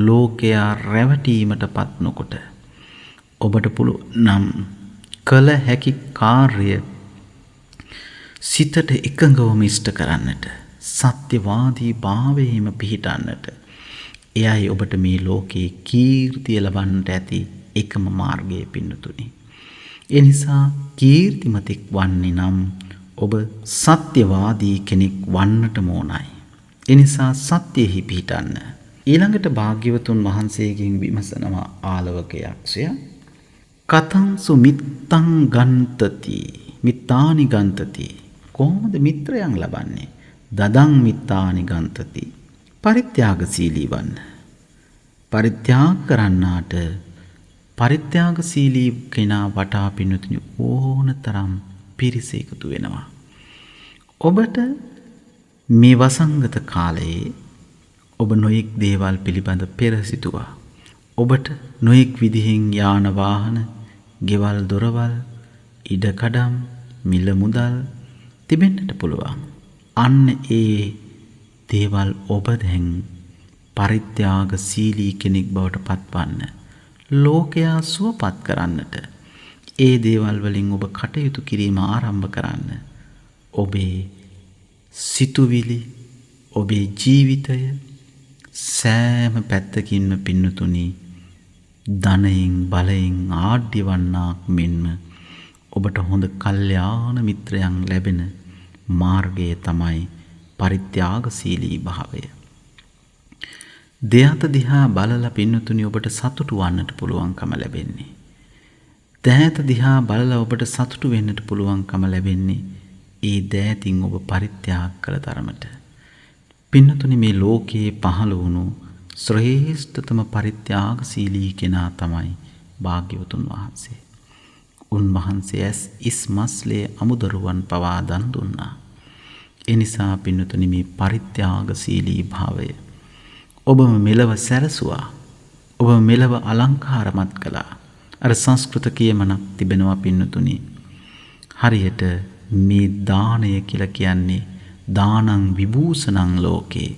ලෝකයා රැවටීමටපත් නොකොට ඔබට පුළුවන් නම් කළ හැකි කාර්ය සිතට එකඟවම ඉෂ්ට කරන්නට, සත්‍යවාදී භාවයෙහිම පිහිටන්නට. එයයි ඔබට මේ ලෝකේ කීර්තිය ලබන්නට ඇති එකම මාර්ගය පින්නතුනි. ඒ නිසා කීර්තිමතෙක් වන්නේ නම් ඔබ සත්‍යවාදී කෙනෙක් වන්නට ඕනයි. ඒ නිසා සත්‍යෙහි පිහිටන්න. ඊළඟට භාග්‍යවතුන් වහන්සේගෙන් විමසනවා ආලවක යක්ෂයා. කතංසු මිත්තං ගන්තති. මිත්තානි ගන්තති. කොහොමද මිත්‍රයන් ලබන්නේ? දදං මිත්තානි ගන්තති. පරිත්‍යාගශීලී වන්න. පරිත්‍යාග කරන්නාට පරිත්‍යාගශීලී කෙනා වටා පින්නතුනි ඕනතරම් පිරිස එකතු වෙනවා. ඔබට මේ වසංගත කාලයේ ඔබ නොයෙක් දේවල් පිළිබඳ පෙර සිතුවා. ඔබට නොයෙක් විදිහෙන් යාන වාහන, ගෙවල් දොරවල්, ඉඩකඩම්, මිල මුදල් තිබෙන්නට පුළුවන්. අන්න ඒ දේවල් ඔබ දැන් පරිත්‍යාගශීලී කෙනෙක් බවට පත්වන්න, ලෝකයා සුවපත් කරන්නට ඒ දේවල් වලින් ඔබ කටයුතු කිරීම ආරම්භ කරන්න. ඔබේ සිතුවිලි, ඔබේ ජීවිතය සෑම පැත්තකින්ම පින්නතුනි ධනයෙන්, බලයෙන් ආඩ්‍ය වන්නාක් මෙන්ම ඔබට හොඳ කල්යාණ මිත්‍රයන් ලැබෙන මාර්ගය තමයි පරිත්‍යාගශීලී භාවය. දෙයත දිහා බලලා පින්නතුනි ඔබට සතුටු වන්නට පුළුවන්කම ලැබෙන්නේ. දෑත දිහා බලලා ඔබට සතුටු වෙන්නට පුළුවන්කම ලැබෙන්නේ ඒ දෑතින් ඔබ පරිත්‍යාග කළ තරමට. පින්නතුනි මේ ලෝකයේ පහළ වුණු ශ්‍රේෂ්ඨතම පරිත්‍යාගශීලී කෙනා තමයි භාග්‍යවතුන් වහන්සේ. උන්වහන්සේ ඉස්මස්ලේ අමුදරුවන් පවා දන් දුන්නා. ඒ නිසා පින්නතුනි මේ පරිත්‍යාගශීලී භාවය ඔබම මෙලව සැරසුවා. ඔබ මෙලව අලංකාරමත් කළා. අර සංස්කෘත කියමනක් තිබෙනවා පින්නතුනි. හරියට මේ දානය කියලා කියන්නේ දානං විභූෂණං ලෝකේ,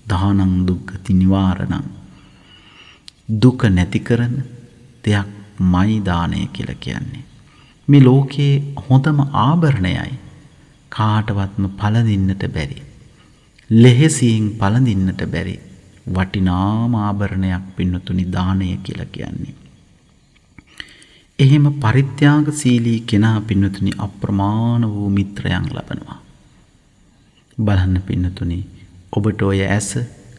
දානං දුක්ඛති නිවාරණං. දුක නැති කරන දෙයක් මයි දානය කියලා කියන්නේ. මේ ලෝකයේ හොඳම ආභරණයයි. කාටවත්ම පළඳින්නට බැරි, ලෙහෙසියෙන් පළඳින්නට බැරි වටිනාම ආභරණයක් පින්නතුනි දානය කියලා කියන්නේ. එහෙම පරිත්‍යාගශීලී කෙනා පින්නතුනි අප්‍රමාණ වූ මිත්‍රයන් ලබනවා. බලන්න පින්නතුනි ඔබට ඔය ඇස,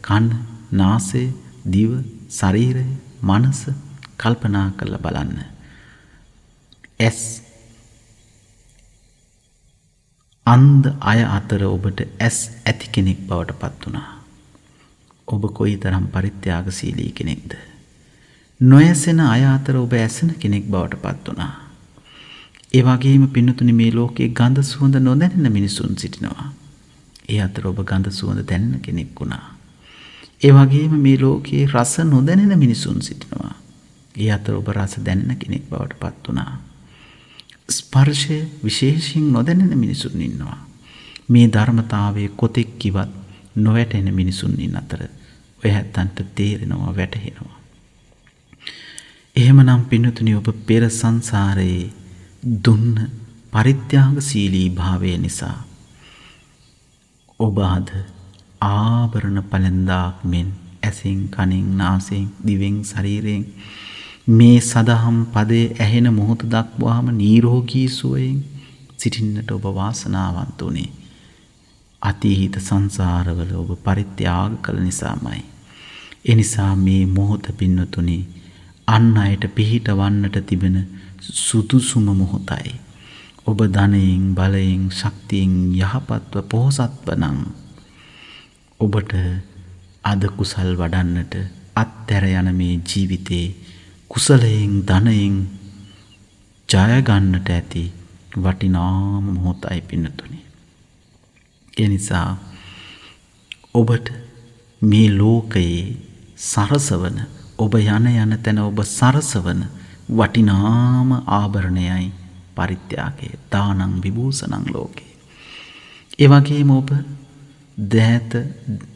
කන, නාසය, දිව, ශරීරය, මනස කල්පනා කරලා බලන්න. ඇස් අන්ධ අය අතර ඔබට ඇස් ඇති කෙනෙක් බවට පත් වුණා. ඔබ කොයිතරම් පරිත්‍යාගශීලී කෙනෙක්ද? නොඇසෙන අය අතර ඔබ ඇසෙන කෙනෙක් බවට පත් වුණා. ඒ වගේම පින්නතුනි මේ ලෝකේ ගඳ සුවඳ නොදැනෙන මිනිසුන් සිටිනවා. ඒ අතර ඔබ ගඳ සුවඳ දැනෙන කෙනෙක් වුණා. ඒ වගේම මේ ලෝකේ රස නොදැනෙන මිනිසුන් සිටිනවා. ඒ අතර ඔබ රස දැනෙන කෙනෙක් බවට පත් වුණා. ස්පර්ශය විශේෂයෙන් නොදැනෙන මිනිසුන් ඉන්නවා. මේ ධර්මතාවයේ කොතෙක් කිවත් නොවැටෙන මිනිසුන් ඉන්න අතර ඔය හැත්තන්ට තේරෙනවා වැටහෙනවා. එහෙමනම් පින්නතුනි ඔබ පෙර සංසාරයේ දුන්න පරිත්‍යාගශීලී භාවය නිසා ඔබ අද ආභරණ පළඳාක් මෙන් ඇසින් කනින් නාසයෙන් දිවෙන් ශරීරයෙන් මේ සදහම් පදයේ ඇහෙන මොහොත දක්වාම නිරෝගී සුවයෙන් සිටින්නට ඔබ වාසනාවන්ත උනේ. අතීත සංසාරවල ඔබ පරිත්‍යාග කළ නිසාමයි. ඒ නිසා මේ මොහොත පින්නතුනි අන් අයට පිහිටවන්නට තිබෙන සුදුසුම මොහොතයි. ඔබ ධනයෙන් බලයෙන් ශක්තියෙන් යහපත්ව පොහොසත්ව නම් ඔබට අද කුසල් වඩන්නට අත්හැර යන මේ ජීවිතේ කුසලයෙන් ධනයෙන් ජය ගන්නට ඇති වටිනාම මොහොතයි පින්නතුනි. ඒ නිසා ඔබට මේ ලෝකයේ සරසවන ඔබ යන තැන ඔබ සරසවන වටිනාම ආභරණයයි පරිත්‍යාගය. දානං විභූෂණං ලෝකේ. ඒ වගේම ඔබ දෑත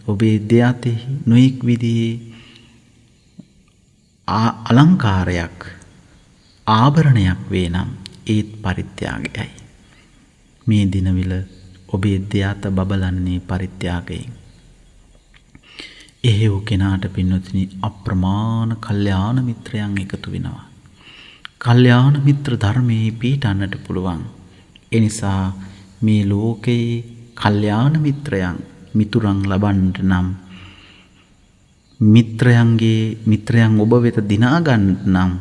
ඔබේ දෙයතෙහි නොඑක් විදිහේ අලංකාරයක් ආභරණයක් වේ නම් ඒත් පරිත්‍යාගයයි. මේ දිනවිල ඔබේ දෙයත බබලන්නේ පරිත්‍යාගයෙන්. එහෙව් කෙනාට පින්නතුනි අප්‍රමාණ කල්යාණ මිත්‍රයන් එකතු වෙනවා. කල්යාණ මිත්‍ර ධර්මයේ පිහිටන්නට පුළුවන්. ඒ නිසා මේ ලෝකයේ කල්යාණ මිතුරන් ලබන්නට නම් මිත්‍රයන් ඔබ වෙත දිනා ගන්නට නම්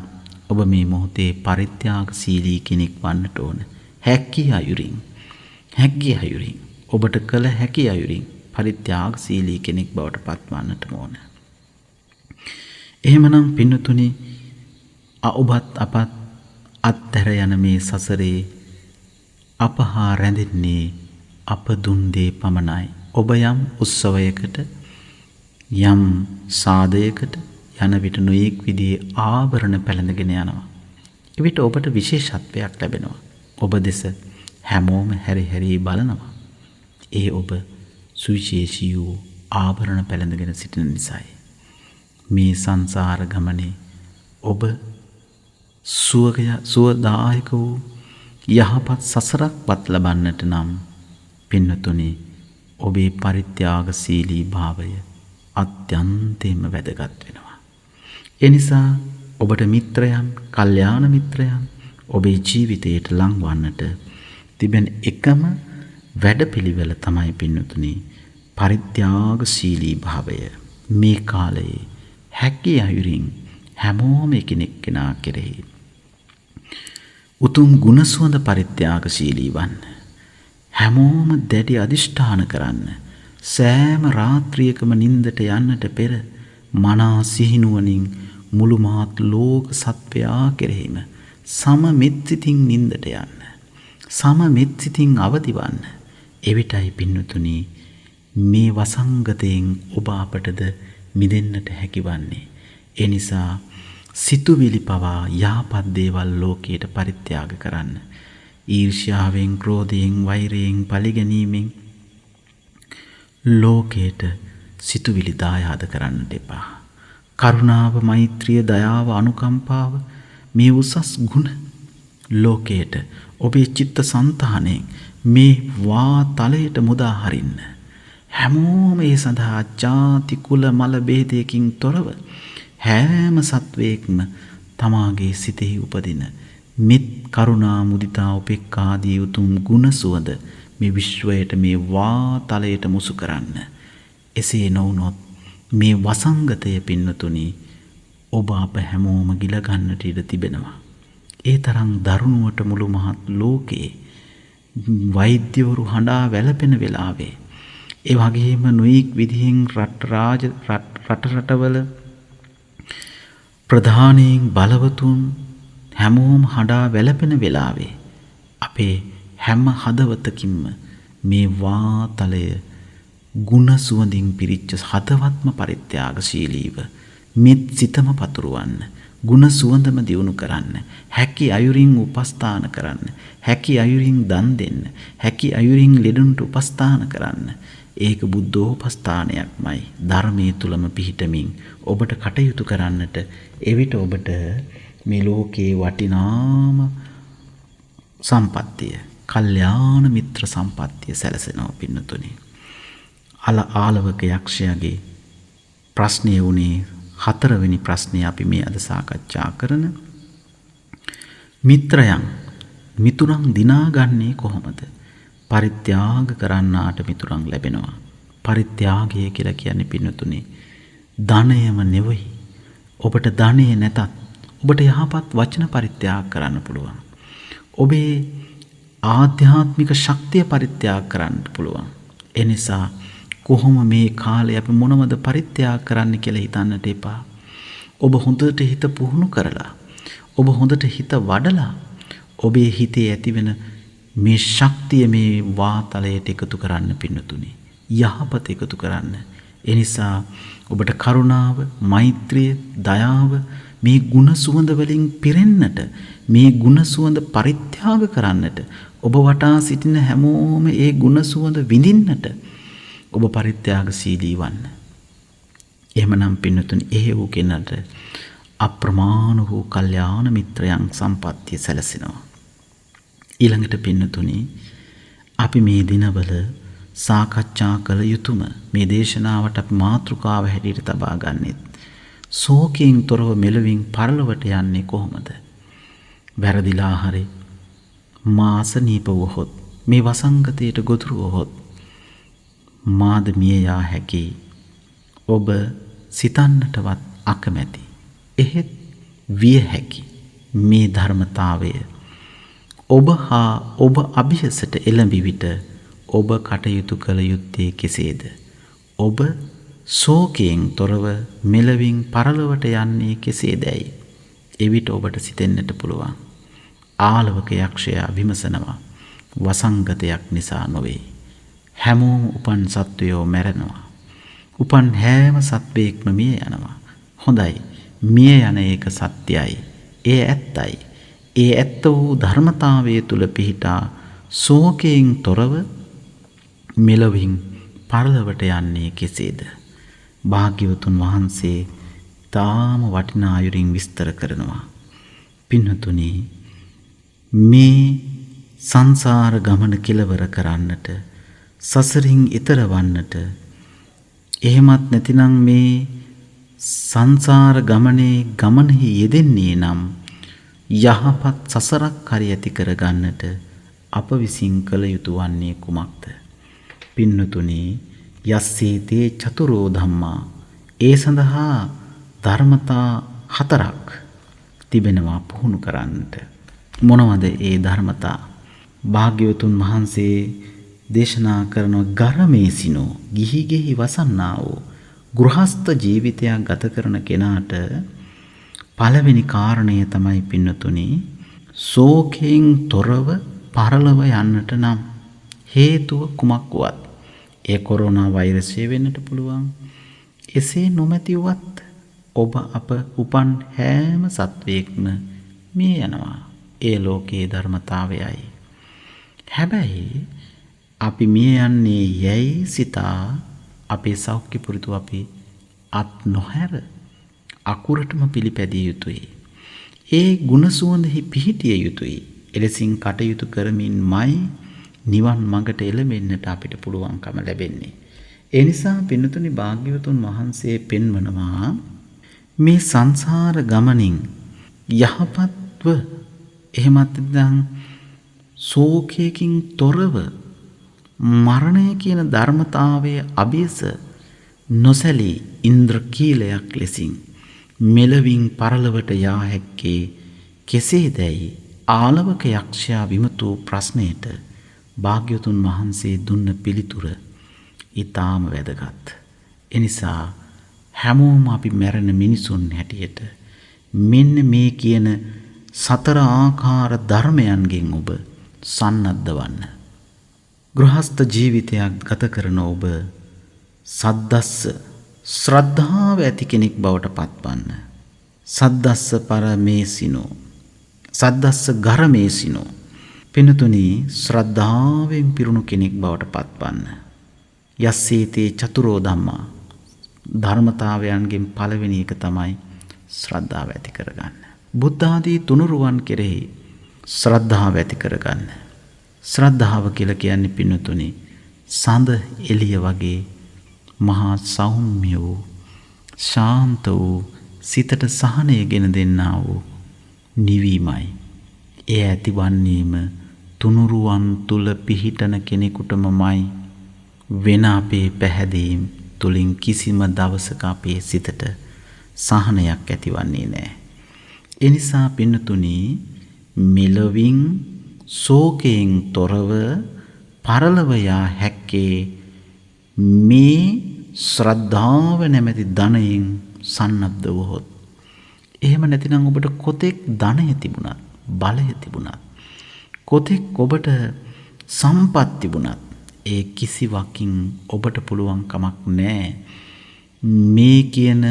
ඔබ මේ මොහොතේ පරිත්‍යාගශීලී කෙනෙක් වන්නට ඕන. හැකි අයුරින් ඔබට කළ හැකි අයුරින් පරිත්‍යාගශීලී කෙනෙක් බවට පත්වන්නට ඕන. එහෙමනම් පින්නතුනි ඔබත් අපත් අත්හැර යන මේ සසරේ අප හා රැඳෙන්නේ අප දුන් දේ පමණයි. ඔබ යම් උත්සවයකට යම් සාදයකට යන විට නොයෙක් විදිහේ ආභරණ පැළඳගෙන යනවා. එවිට ඔබට විශේෂත්වයක් ලැබෙනවා. ඔබ දෙස හැමෝම හැරි බලනවා. ඒ ඔබ සුවිශේෂී වූ ආභරණ පැළඳගෙන සිටින නිසායි. මේ සංසාර ගමනේ ඔබ සුවදායක වූ යහපත් සසරක්වත් ලබන්නට නම් පින්නතුනි ඔබේ පරිත්‍යාගශීලී භාවය අත්‍යන්තයෙන්ම වැදගත් වෙනවා. ඒ නිසා ඔබට මිත්‍රයන්, කල්යාණ මිත්‍රයන් ඔබේ ජීවිතයට ලංවන්නට තිබෙන එකම වැඩපිළිවෙල තමයි පින්නතුනි පරිත්‍යාගශීලී භාවය. මේ කාලයේ හැකි අයුරින් හැමෝම එකිනෙකා කෙරෙහි උතුම් ගුණසුවඳ පරිත්‍යාගශීලී වන්න. හැමෝම දැඩි අදිෂ්ඨාන කරන්න. සෑම රාත්‍රියකම නින්දට යන්නට පෙර මනා සිහිනුවණින් මුළු මහත් ලෝක සත්වයා කෙරෙහිම සමමෙත් සිතින් නින්දට යන්න. සමමෙත් සිතින් අවදිවන්න. එවිටයි පින්නතුනි මේ වසංගතයෙන් ඔබ අපටද මිදෙන්නට හැකිවන්නේ. ඒ නිසා සිතුවිලි පවා යහපත් දේවල් ලෝකයට පරිත්‍යාග කරන්න. ඊර්ෂ්‍යාවෙන්, ක්‍රෝධයෙන්, වෛරයෙන්, පලිගැනීමෙන් ලෝකයට සිතුවිලි දායාද කරන්නට එපා. කරුණාව, මෛත්‍රිය, දයාව, අනුකම්පාව මේ උසස් ගුණ ලෝකයට ඔබේ චිත්ත සංතානයෙන් මේ වාතලයට මුදා හරින්න. හැමෝම ඒ සඳහා ජාති කුල මල බේදයකින් තොරව හැම සත්වයෙක්ම තමාගේ සිතෙහි උපදින මෙත් කරුණා මුදිතා උපේක්ඛා ආදී උතුම් ගුණ සුවඳ මේ විශ්වයට මේ වාතලයට මුසු කරන්න. එසේ නොවුනොත් මේ වසංගතය පින්නතුනි ඔබ අප හැමෝම ගිල ගන්නට ඉඩ තිබෙනවා. ඒ තරම් දරුණුවට මුළු මහත් ලෝකේ වෛද්‍යවරු හඬා වැළපෙන වෙලාවේ, ඒ වගේම නොයෙක් විදිහෙන් රටවල ප්‍රධානීන් බලවතුන් හැමෝම හඬා වැළපෙන වෙලාවේ අපේ හැම හදවතකින්ම මේ වාතලය ගුණ සුවඳින් පිරිච්ච හදවත්ම පරිත්‍යාගශීලීව මෙත් සිතම පතුරවන්න, ගුණ සුවඳම දියුණු කරන්න, හැකි අයුරින් උපස්ථාන කරන්න, හැකි අයුරින් දන් දෙන්න, හැකි අයුරින් ලෙඩුන්ට උපස්ථාන කරන්න. ඒක බුද්ධෝපස්ථානයක්මයි. ධර්මයේ තුලම පිහිටමින් ඔබට කටයුතු කරන්නට එවිට ඔබට මේ ලෝකේ වටිනාම සම්පත්තිය, කල්යාණ මිත්‍ර සම්පත්තිය සැලසෙනවා පින්නතුනි. ආලවක යක්ෂයාගේ ප්‍රශ්නය වුණේ 4 වෙනි ප්‍රශ්නය අපි මේ අද සාකච්ඡා කරන මිතුරන් දිනාගන්නේ කොහොමද? පරිත්‍යාග කරන්නාට මිතුරන් ලැබෙනවා. පරිත්‍යාගය කියලා කියන්නේ පින්නතුනේ ධනයම නෙවෙයි. ඔබට ධනෙ නැතත් ඔබට යහපත් වචන පරිත්‍යාග කරන්න පුළුවන්. ඔබේ ආධ්‍යාත්මික ශක්තිය පරිත්‍යාග කරන්න පුළුවන්. ඒ නිසා කොහොම මේ කාලේ අපි මොනවද පරිත්‍යාග කරන්න කියලා හිතන්නට එපා. ඔබ හොඳට හිත පුහුණු කරලා, ඔබ හොඳට හිත වඩලා, ඔබේ හිතේ ඇතිවෙන මේ ශක්තිය මේ වාතලයට එකතු කරන්න පින්නතුනි. යහපත එකතු කරන්න. ඒ නිසා ඔබට කරුණාව, මෛත්‍රිය, දයාව මේ ගුණ සුවඳ වලින් පිරෙන්නට, මේ ගුණ සුවඳ පරිත්‍යාග කරන්නට, ඔබ වටා සිටින හැමෝම ඒ ගුණ සුවඳ විඳින්නට ඔබ පරිත්‍යාගශීලී වන්න. එහෙමනම් පින්නතුනි, එහෙව් කෙනාට අප්‍රමාණ වූ කල්යාණ මිත්‍රයන් සම්පත්තිය සැලසෙනවා. ඊළඟට පින්නතුනි, අපි මේ දිනවල සාකච්ඡා කළ යුතුම මේ දේශනාවට අපි මාතෘකාව හැටියට තබා ගන්නෙත් ශෝකයෙන් තොරව මෙලවින් පරලොවට යන්නේ කොහොමද? වැරදිලා හරි මාස නීප වුවහොත්, මේ වසංගතයට ගොදුරු වුවහොත් මාද මිය යා හැකි. ඔබ සිතන්නටවත් අකමැති. එහෙත් විය හැකි මේ ධර්මතාවය ඔබ හා ඔබ අභියසට එළඹි විට ඔබ කටයුතු කළ යුත්තේ කෙසේද? ඔබ ශෝකයෙන් තොරව මෙලවින් පරලොවට යන්නේ කෙසේදැයි එවිට ඔබට සිතෙන්නට පුළුවන්. ආලවක යක්ෂයා විමසනවා, වසංගතයක් නිසා නොවේ. හැමෝම උපන් සත්වයෝ මැරෙනවා. උපන් හැම සත්වයෙක්ම මිය යනවා. හොඳයි, මිය යන එක සත්‍යයි. ඒ ඇත්තයි. ඒ ඇත්ත වූ ධර්මතාවය තුල පිහිටා ශෝකයෙන් තොරව මෙලොවින් පරලොවට යන්නේ කෙසේද? භාග්‍යවතුන් වහන්සේ තාම වටිනා අයුරින් විස්තර කරනවා. පින්වතුනි, මේ සංසාර ගමන කෙලවර කරන්නට, සසරින් ඈතර වන්නට, එහෙමත් නැතිනම් මේ සංසාර ගමනෙහි යෙදෙන්නේ නම් යහපත් සසරක් හරි ඇති කරගන්නට අප විසින් කළ යුතු වන්නේ කුමක්ද? පින්නතුනි, යස්සේතේ චතුරෝ ධම්මා, ඒ සඳහා ධර්මතා 4ක් තිබෙනවා පුහුණු කරන්නට. මොනවද ඒ ධර්මතා? භාග්‍යවතුන් වහන්සේ දේශනා කරන ගරමේසිනෝ, ගිහි ගෙහි වසන්නා වූ ගෘහස්ත ජීවිතයක් ගත කරන කෙනාට පළවෙනි කාරණය තමයි පින්නතුනි, ශෝකයෙන් තොරව පරලොව යන්නට නම් හේතුව කුමක් වුවත්, ඒ කොරෝනා වෛරසය වෙන්නට පුළුවන්. එසේ නොමැති වුවත් ඔබ අප උපන් හැම සත්වයෙක්ම මිය යනවා. ඒ ලෝකයේ ධර්මතාවයයි. හැබැයි අපි මිය යන්නේ යැයි සිතා අපේ සෞඛ්‍ය පුරුදු අපි අත් නොහැර අකුරටම පිළිපැදිය යුතුයි. ඒ ගුණ සුවඳෙහි පිහිටිය යුතුයි. එලෙසින් කටයුතු කරමින්මයි නිවන් මඟට එළඹෙන්නට අපිට පුළුවන්කම ලැබෙන්නේ. ඒ නිසා පින්නතුනි, භාග්‍යවතුන් වහන්සේ පෙන්වනවා මේ සංසාර ගමනින් යහපත්ව, එහෙමත් නැත්නම් ශෝකයෙන් තොරව මරණය කියන ධර්මතාවයේ අභියස නොසැලී ඉන්ද්‍රකීලයක් ලෙසින් මෙලවින් පරලොවට යා හැක්කේ කෙසේදැයි ආලවක යක්ෂයා විමතූ ප්‍රශ්නයට භාග්‍යවතුන් වහන්සේ දුන්න පිළිතුර ඊටාම වැදගත්. එනිසා හැමෝම අපි මැරෙන මිනිසුන් හැටියට මෙන්න මේ කියන 4 ආකාර ධර්මයන්ගෙන් ඔබ සන්නද්ධ වන්න. ගෘහස්ත ජීවිතයක් ගත කරන ඔබ සද්දස්ස ශ්‍රද්ධාව ඇති කෙනෙක් බවට පත්වන්න. සද්දස්ස පරමේසිනෝ සද්දස්ස ගරමේසිනෝ පිනතුනි ශ්‍රද්ධාවෙන් පිරුණු කෙනෙක් බවට පත්වන්න. යස්සීතේ චතුරෝ ධම්මා ධර්මතාවයන්ගෙන් පළවෙනි එක තමයි ශ්‍රද්ධාව ඇති කරගන්න. බුද්ධ ආදී තුනුරුවන් කෙරෙහි ශ්‍රද්ධාව ඇති කරගන්න. ශ්‍රද්ධාව කියලා කියන්නේ පින්නතුනි සඳ එළිය වගේ මහා සෞම්‍ය වූ ශාන්ත වූ සිතට සහනය ගෙන දෙන්නා වූ නිවීමයි. එය ඇතිවන්නේම තුනුරුවන් තුල පිහිටන කෙනෙකුටමයි. වෙන අපේ පැහැදීම් තුලින් කිසිම දවසක අපේ සිතට සහනයක් ඇතිවන්නේ නැහැ. ඒ නිසා පින්නතුනි මෙලොවින් ශෝකයෙන් තොරව පරලොව යා හැක්කේ මේ ශ්‍රද්ධාව නැමැති ධනයෙන් සන්නද්ධ වුවහොත්. එහෙම නැතිනම් ඔබට කොතෙක් ධනය තිබුණත් බලය තිබුණත් කොතෙක් ඔබට සම්පත් තිබුණත් ඒ කිසිවකින් ඔබට පුළුවන් කමක් නැහැ මේ කියන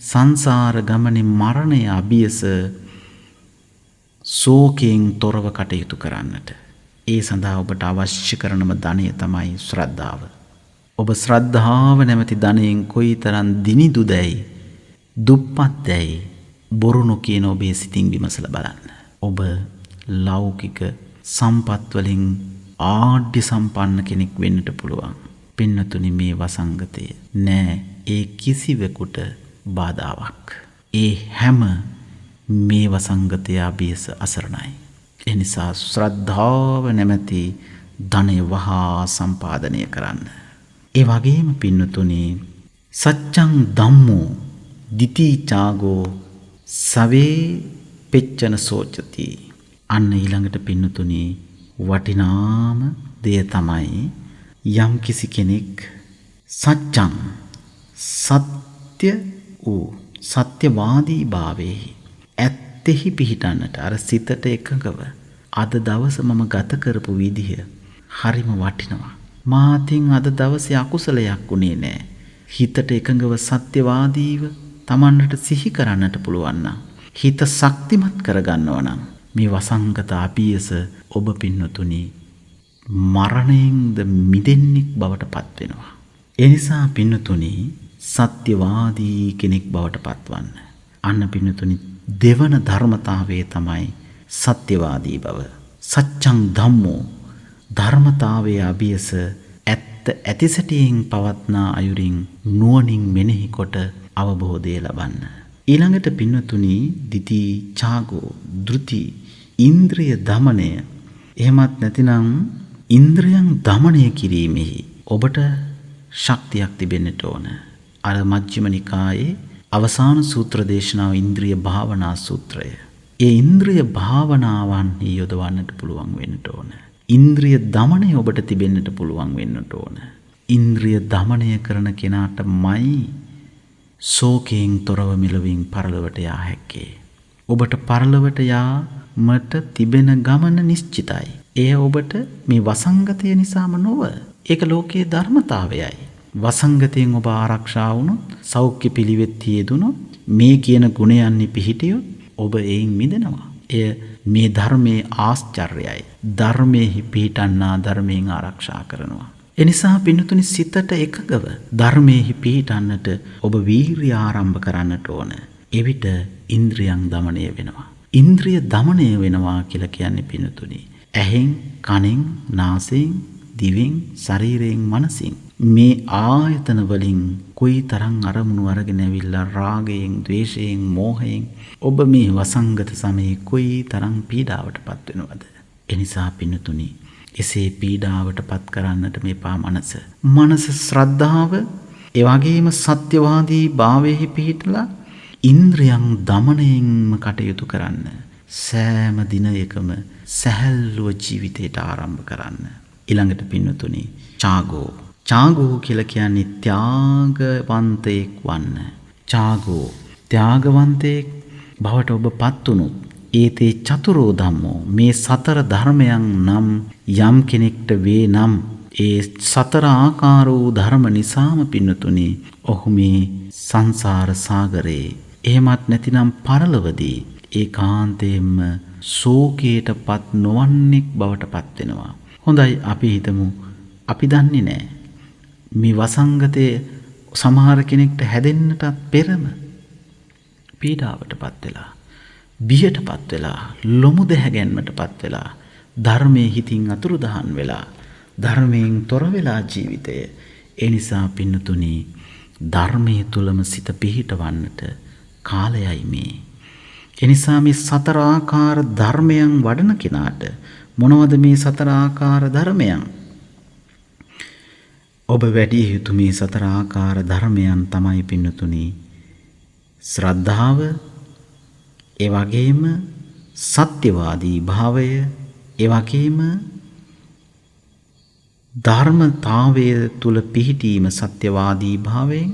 සංසාර ගමනේ මරණය අභියස ශෝකයෙන් තොරව කටයුතු කරන්නට. ඒ සඳහා ඔබට අවශ්‍ය කරනම ධනය තමයි ශ්‍රද්ධාව. ඔබ ශ්‍රද්ධාව නැමැති ධනයෙන් කොයිතරම් දිනිදුදැයි දුප්පත්දැයි බොරු නොකියන ඔබේ සිතින් විමසලා බලන්න. ඔබ ලෞකික සම්පත් වලින් ආඩ්‍ය සම්පන්න කෙනෙක් වෙන්නට පුළුවන්. පින්නතුනි මේ වසංගතය නෑ ඒ කිසිවෙකුට බාධාවක්. ඒ හැම මේ වසංගතය අභියස අසරණයි. ඒ නිසා ශ්‍රද්ධාව නැමැති ධනය වහා සම්පාදනය කරන්න. ඒ වගේම පින්නතුනි සච්ඡං ධම්මෝ දිති චාගෝ සවේ පෙච්චන සෝචති. අන්න ඊළඟට පින්නතුනි වටිනාම දෙය තමයි යම් කිසි කෙනෙක් සත්‍යං සත්‍ය වූ සත්‍යවාදී භාවයේ ඇත්තෙහි පිහිටන්නට අර සිතට එකඟව අද දවස මම ගත කරපු විදිහ හරිම වටිනවා. මාතින් අද දවසේ අකුසලයක් උනේ නැහැ. හිතට එකඟව සත්‍යවාදීව Tamanට සිහි කරන්නට පුළුවන් නම් හිත ශක්තිමත් කරගන්නවා නම් මේ වසංගත අභියස ඔබ පින්නතුනි මරණයෙන්ද මිදෙන්නෙක් බවට පත් වෙනවා. ඒ නිසා පින්නතුනි සත්‍යවාදී කෙනෙක් බවට පත්වන්න. අන්න පින්නතුනි දෙවන ධර්මතාවය තමයි සත්‍යවාදී බව. සච්ඡං ධම්මෝ ධර්මතාවයේ අභියස ඇත්ත ඇතිසැටියෙන් පවත්නා අයුරින් නුවණින් මෙනෙහි කොට අවබෝධය ලබන්න. ඊළඟට පින්නතුනි දිති ඡාගෝ ධෘති ඉන්ද්‍රිය දමනය. එහෙමත් නැතිනම් ඉන්ද්‍රියන් දමනය කිරීමෙහි ඔබට ශක්තියක් තිබෙන්නට ඕන. අර මජ්ක්‍ධිම නිකායේ අවසාන සූත්‍ර දේශනාව ඉන්ද්‍රිය භාවනා සූත්‍රය. ඒ ඉන්ද්‍රිය භාවනාවන් යොදවන්නට පුළුවන් වෙන්නට ඕන. ඉන්ද්‍රිය දමනය ඔබට තිබෙන්නට පුළුවන් වෙන්නට ඕන. ඉන්ද්‍රිය දමනය කරන කෙනාටමයි ශෝකයෙන් තොරව මෙලොවින් පරලොවට යා හැක්කේ. ඔබට පරලොවට යාමට තිබෙන ගමන නිශ්චිතයි. එය ඔබට මේ වසංගතය නිසාම නොව ඒක ලෝකයේ ධර්මතාවයයි. වසංගතයෙන් ඔබ ආරක්ෂා වුණොත් සෞඛ්‍ය පිළිවෙත් යෙදුණොත් මේ කියන ගුණයන්හි පිහිටියොත් ඔබ එයින් මිදෙනවා. එය මේ ධර්මයේ ආශ්චර්යයි. ධර්මයේ පිහිටන්නා ධර්මයෙන් ආරක්ෂා කරනවා. එනිසා පින්නතුනි සිතට එකගව ධර්මයේ පිහිටන්නට ඔබ වීරිය ආරම්භ කරන්නට ඕන. එවිට ඉන්ද්‍රියන් දමනය වෙනවා. ඉන්ද්‍රිය දමනය වෙනවා කියලා කියන්නේ පින්නතුනි ඇහෙන්, කනෙන්, නාසයෙන්, දිවෙන්, ශරීරයෙන්, මනසින් මේ ආයතන වලින් කොයි තරම් අරමුණු අරගෙන ඇවිල්ලා රාගයෙන්, ద్వේෂයෙන්, මෝහයෙන් ඔබ මේ වසංගත සමයේ කොයි තරම් පීඩාවටපත් වෙනවද? එනිසා පින්නතුනි එසේ පීඩාවට පත් කරන්නට මේපා මනස. මනස ශ්‍රද්ධාව ඒ වගේම සත්‍යවාදී භාවයේ පිහිටලා ඉන්ද්‍රියන් දමනයෙන්ම කටයුතු කරන්න. සෑම දිනයකම සැහැල්ලුව ජීවිතයට ආරම්භ කරන්න. ඊළඟට පින්නතුනි ඡාගෝ කියලා කියන්නේ ත්‍යාගවන්තයෙක් වන්න. ඡාගෝ ත්‍යාගවන්තයෙක් බවට ඔබ පත් වුණොත් ඒතේ චතුරෝ ධම්මෝ මේ සතර ධර්මයන් නම් යම් කෙනෙක්ට වේ නම් ඒ සතර ආකාර වූ ධර්ම නිසාම පින්නතුනි ඔහු මේ සංසාර සාගරේ එහෙමත් නැතිනම් පරලොවදී ඒකාන්තයෙන්ම ශෝකයටපත් නොවන්නෙක් බවට පත් වෙනවා. හොඳයි අපි හිතමු අපි දන්නේ නැහැ මේ වසංගතයේ සමහර කෙනෙක්ට හැදෙන්නටත් පෙරම පීඩාවටපත් වෙලා බියටපත් වෙලා ලොමු දැහැගැන්මටපත් වෙලා ධර්මයේ හිතින් අතුරුදහන් වෙලා ධර්මයෙන් තොර වෙලා ජීවිතය ඒ නිසා පින්නතුනි ධර්මයේ තුලම සිත පිහිටවන්නට කාලයයි මේ. ඒ නිසා මේ සතර ආකාර ධර්මයන් වඩන කෙනාට මොනවද මේ සතර ආකාර ධර්මයන්? ඔබ වැඩි යුතු මේ සතර ආකාර ධර්මයන් තමයි පින්නතුනි ශ්‍රද්ධාව, ඒ වගේම සත්‍යවාදී භාවය, ඒ වගේම ධර්මතාවය තුල පිහිටීම සත්‍යවාදී භාවයෙන්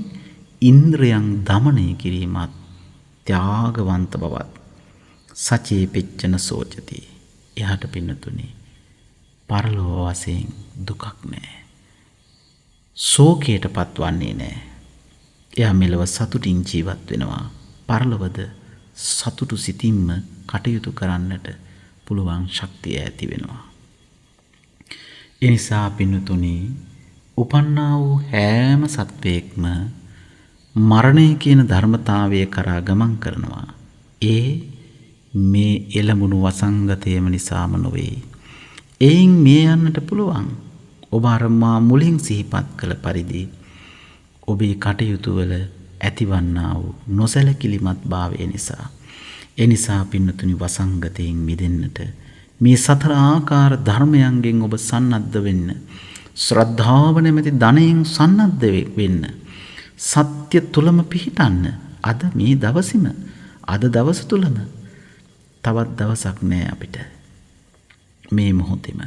ඉන්ද්‍රයන් দমনය කිරීමත් ත්‍යාගවන්ත බවත් සචේ පෙච්චන සෝචති. එහාට පින්නතුනි පරලෝව වශයෙන් දුකක් නැහැ. ශෝකයටපත් වන්නේ නැහැ. එයා මෙලව සතුටින් ජීවත් වෙනවා. පරලොවද සතුටු සිතින්ම කටයුතු කරන්නට පුළුවන් ශක්තිය ඇති වෙනවා. ඒ නිසා පින්නතුනි උපන්නා වූ හැම සත්වයක්ම මරණය කියන ධර්මතාවය කරා ගමන් කරනවා. ඒ මේ එළඹුණු වසංගතයම නිසාම නොවේ. එයින් මේ යන්නට පුළුවන්. ඔබ අර මා මුලින් සිහිපත් කළ පරිදි ඔබේ කටයුතු වල ඇතිවන්නා වූ නොසැලකිලිමත් භාවය නිසා. ඒ නිසා පින්නතුනි වසංගතයෙන් මිදෙන්නට මේ සතර ආකාර ධර්මයන්ගෙන් ඔබ සන්නද්ධ වෙන්න. ශ්‍රද්ධාව නැමැති ධනයෙන් සන්නද්ධ වෙන්න. සත්‍ය තුලම පිහිටන්න. අද මේ දවසේම අද දවස තුලම තවත් දවසක් නෑ අපිට. මේ මොහොතේම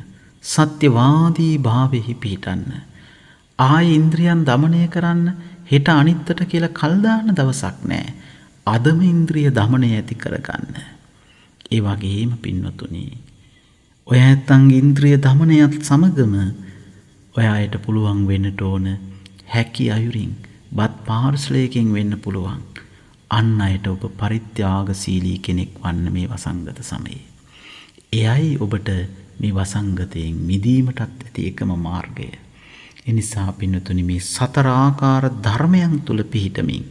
සත්‍යවාදී භාවයෙහි පිහිටන්න. ආය ඉන්ද්‍රියන් দমনය කරන්න හෙට අනිත්තට කියලා කල් දාන දවසක් නෑ. අදම ඉන්ද්‍රිය দমনය ඇති කරගන්න. ඒ වගේම පින්වතුනි ඔය ඇත්තන්ගේ ඉන්ද්‍රිය দমনයත් සමගම ඔයාට පුළුවන් වෙන්නට ඕන හැකි අයුරින් බත් පාර්සලයකින් වෙන්න පුළුවන්. අන් අයට ඔබ පරිත්‍යාගශීලී කෙනෙක් වන්න මේ වසංගත සමයේ. එයයි ඔබට මේ වසංගතයෙන් මිදීමටත් ඇති එකම මාර්ගය. එනිසා පින්නතුනි මේ සතර ආකාර ධර්මයන් තුල පිහිටමින්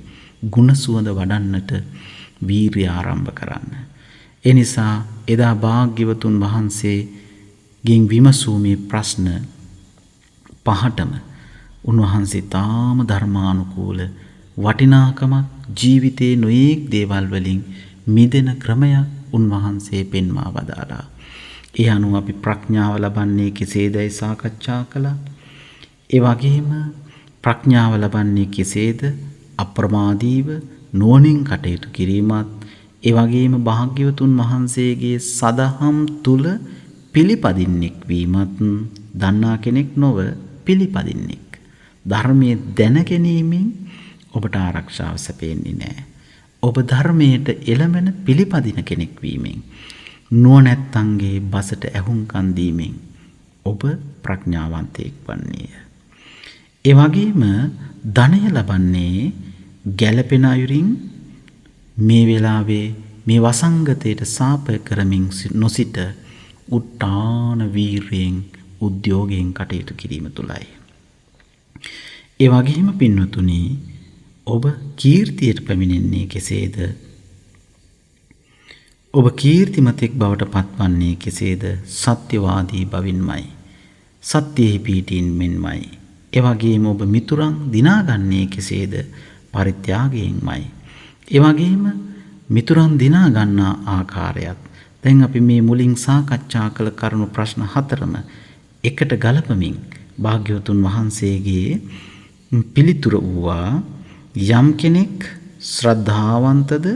ගුණ සුවඳ වඩන්නට වීරිය ආරම්භ කරන්න. එනිසා එදා භාග්‍යවතුන් වහන්සේගෙන් විමසූ මේ ප්‍රශ්න පහටම උන්වහන්සේ තාම ධර්මානුකූල වටිනාකමක් ජීවිතේ නොයේක් දේවල් වලින් මිදෙන ක්‍රමයක් උන්වහන්සේ පෙන්වා වදාළා. ඒ අනුව අපි ප්‍රඥාව ලබන්නේ කෙසේදයි සාකච්ඡා කළා. ඒ වගේම ප්‍රඥාව ලබන්නේ කෙසේද? අප්‍රමාදීව නුවණින් කටයුතු කිරීමත් ඒ වගේම භාග්‍යවතුන් වහන්සේගේ සදහම් තුල පිළිපදින්නෙක් වීමත් දන්නා කෙනෙක් නොව පිළිපදින්නෙක්. ධර්මයේ දැන ගැනීමෙන් ඔබට ආරක්ෂාව සැපෙන්නේ නැහැ. ඔබ ධර්මයට එළඹෙන පිළිපදින කෙනෙක් වීමෙන් නුවණැත්තන්ගේ බසට ඇහුම්කන් දීමෙන් ඔබ ප්‍රඥාවන්තයෙක් වන්නේය. ඒ වගේම ධනය ලබන්නේ ගැළපෙන අයුරින් මේ වෙලාවේ මේ වසංගතයට සාප කරමින් නොසිට උත්තාන වීරයෙන් උද්‍යෝගයෙන් කටයුතු කිරීම තුලයි. ඒ වගේම පින්වතුනි ඔබ කීර්තියට පැමිණෙන්නේ කෙසේද? ඔබ කීර්තිමතෙක් බවට පත්වන්නේ කෙසේද? සත්‍යවාදී බවින්මයි. සත්‍යෙහි පිහිටීම මෙන්මයි. ඒ වගේම ඔබ මිතුරන් දිනාගන්නේ කෙසේද? පරිත්‍යාගයෙන්මයි. ඒ වගේම මිතුරන් දිනා ගන්නා ආකාරයත් දැන් අපි මේ මුලින් සාකච්ඡා කළ කරුණු ප්‍රශ්න හතරම එකට ගලපමින් භාග්‍යවතුන් වහන්සේගේ පිළිතුර වූවා යම් කෙනෙක් ශ්‍රද්ධාවන්තද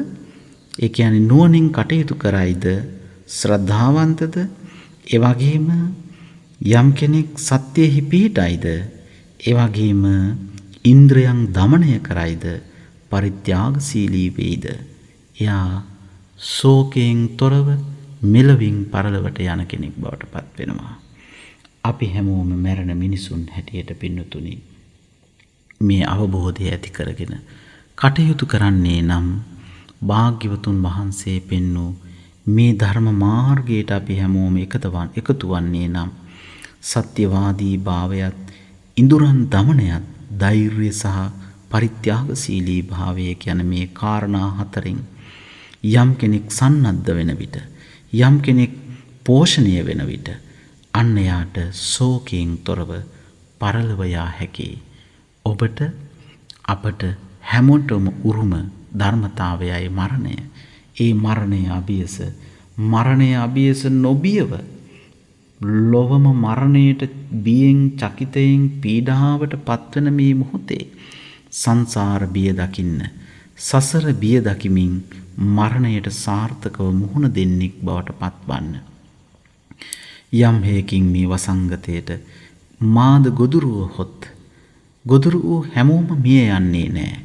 ඒ කියන්නේ නුවණින් කටයුතු කරයිද ශ්‍රද්ධාවන්තද ඒ වගේම යම් කෙනෙක් සත්‍යෙහි පිහිටයිද ඒ වගේම ඉන්ද්‍රයන් দমনය කරයිද පරිත්‍යාගශීලී වේද එයා ශෝකයෙන් තොරව මෙලවින් පරලොවට යන කෙනෙක් බවට පත් වෙනවා. අපි හැමෝම මැරෙන මිනිසුන් හැටියට පින්නතුනි මේ අවබෝධය ඇති කරගෙන කටයුතු කරන්නේ නම් භාග්‍යවතුන් වහන්සේ පෙන්වූ මේ ධර්ම මාර්ගයට අපි හැමෝම එකතු වන්නේ නම් සත්‍යවාදී භාවයත් ඉඳුරන් දමනයත් ධෛර්යය සහ පරිත්‍යාගශීලී භාවය කියන මේ කාරණා හතරෙන් යම් කෙනෙක් සන්නද්ධ වෙන විට යම් කෙනෙක් පෝෂණය වෙන විට අන්න යාට ශෝකයෙන් තොරව පරලොව යා හැකියි. ඔබට අපට හැමෝටම උරුම ධර්මතාවයයි මරණය. ඒ මරණය අභියස නොබියව ලොවම මරණයට බියෙන් චකිතයෙන් පීඩාවට පත්වන මේ මොහොතේ සංසාර බිය දකින්න සසර බිය දකිමින් මරණයට සාර්ථකව මුහුණ දෙන්නෙක් බවට පත්වන්න. යම් හේකින් මේ වසංගතයට මාද ගොදුරු වූහොත් ගොදුරු වූ හැමෝම මිය යන්නේ නැහැ.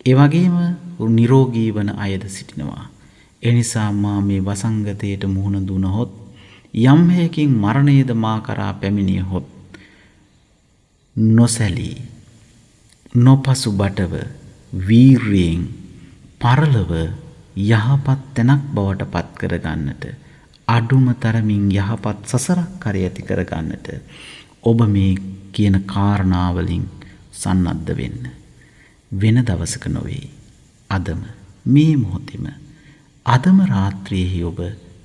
ඒ වගේම නිරෝගී වන අයද සිටිනවා. ඒ නිසා මා මේ වසංගතයට මුහුණ දුනහොත් යම් හේකින් මරණයද මා කරා පැමිණියහොත් නොසැලී නොපසුබටව වීර්යයෙන් පරලොව යහපත් තැනක් බවට පත් කරගන්නට අඩුම තරමින් යහපත් සසරක් කර ඇති කරගන්නට ඔබ මේ කියන කාරණාවලින් සන්නද්ධ වෙන්න. වෙන දවසක නොවේ. අදම මේ මොහොතේම අදම රාත්‍රියේ ඔබ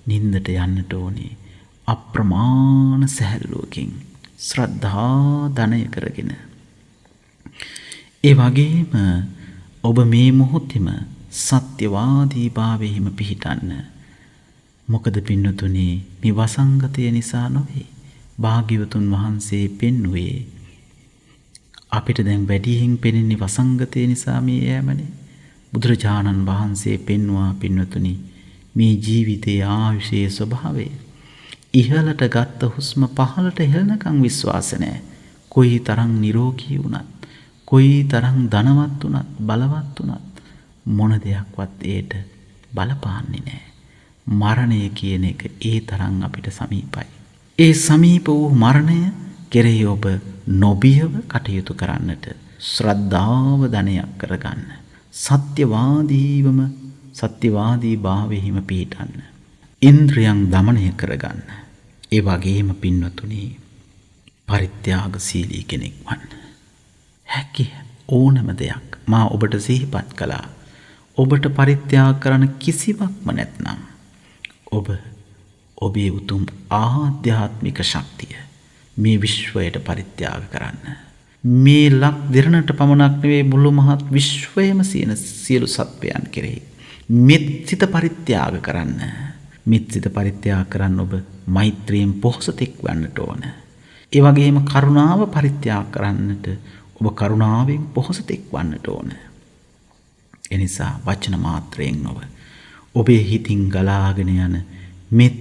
නින්දට යන්නට ඕනේ අප්‍රමාණ සැහැල්ලුවකින් ශ්‍රද්ධා ධනය කරගෙන. ඒ වගේම ඔබ මේ මොහොතේම සත්‍යවාදී භාවයෙහිම පිහිටන්න. මොකද පින්නතුනි මේ වසංගතය නිසා නොවේ. භාග්‍යවතුන් වහන්සේ පෙන්වුවේ අපිට දැන් වැඩියෙන් පෙනෙන්නේ වසංගතය නිසා මේ යෑමනේ. බුදුරජාණන් වහන්සේ පෙන්වා පින්නතුනි මේ ජීවිතයේ ආයුෂයේ ස්වභාවය. ඉහළට ගත්ත හුස්ම පහළට හෙළනකම් විශ්වාස නැහැ. කොයි තරම් නිරෝගී වුණත්, කොයි තරම් ධනවත් වුණත්, බලවත් වුණත් මොන දෙයක්වත් ඒට බලපාන්නේ නැහැ. මරණය කියන එක ඒ තරම් අපිට සමීපයි. ඒ සමීප වූ මරණය කෙරෙහි ඔබ නොබියව කටයුතු කරන්නට ශ්‍රද්ධාව ධනයක් කරගන්න. සත්‍යවාදී භාවයෙහිම පිහිටන්න. ඉන්ද්‍රියන් දමනය කරගන්න. ඒ වගේම පින්වතුනි පරිත්‍යාගශීලී කෙනෙක් වන්න. හැකි ඕනම දෙයක් මා ඔබට සිහිපත් කළා. ඔබට පරිත්‍යාග කරන කිසිවක්ම නැත්නම් ඔබේ උතුම් ආධ්‍යාත්මික ශක්තිය මේ විශ්වයට පරිත්‍යාග කරන්න. මේ ලක් දෙරණට පමණක් නෙවෙයි මුළු මහත් විශ්වයම සියලු සත්වයන් කෙරෙහි මෙත්සිත පරිත්‍යාග කරන්න. මෙත්සිත පරිත්‍යාග කරන්න ඔබ මෛත්‍රියෙන් පොහොසතෙක් වන්නට ඕන. ඒ වගේම කරුණාව පරිත්‍යාග කරන්නට ඔබ කරුණාවෙන් පොහොසතෙක් වන්නට ඕන. එනිසා වචන මාත්‍රයෙන් නොව ඔබේ හිතින් ගලාගෙන යන මෙත්,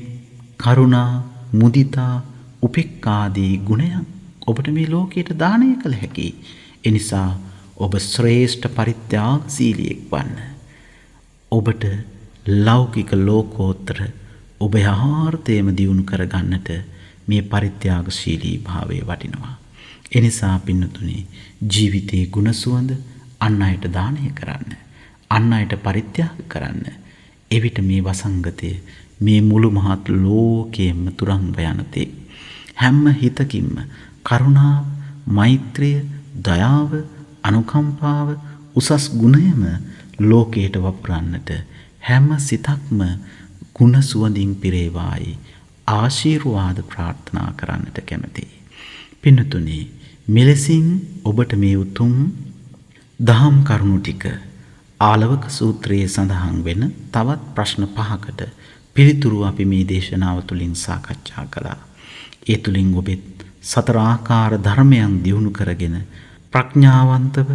කරුණා, මුදිතා, උපේක්ඛාදී ගුණයන් ඔබට මේ ලෝකයට දානය කළ හැකියි. එනිසා ඔබ ශ්‍රේෂ්ඨ පරිත්‍යාගශීලියෙක් වන්න. ඔබට ලෞකික ලෝකෝත්තර ඔබ යථාර්ථයම දියුණු කරගන්නට මේ පරිත්‍යාගශීලී භාවය වටිනවා. එනිසා පින්නතුනි ජීවිතයේ ගුණ සුවඳ අන් අයට දානය කරන්න. අන් අයට පරිත්‍යාග කරන්න. එවිට මේ වසංගතය මේ මුළු මහත් ලෝකයෙන්ම තුරන්ව යනතේ හැම හිතකින්ම කරුණාව, මෛත්‍රිය, දයාව, අනුකම්පාව උසස් ගුණයම ලෝකයට වපුරන්නට හැම සිතක්ම ගුණ සුවඳින් පිරේවායි ආශිර්වාද ප්‍රාර්ථනා කරන්නට කැමැතියි. පින්නතුනි මෙලෙසින් ඔබට මේ උතුම් දහම් කරුණු ටික ආලවක සූත්‍රයේ සඳහන් වෙන තවත් ප්‍රශ්න 5කට පිළිතුරු අපි මේ දේශනාව තුළින් සාකච්ඡා කළා. ඒ තුළින් ඔබෙත් සතර ආකාර ධර්මයන් දියුණු කරගෙන ප්‍රඥාවන්තව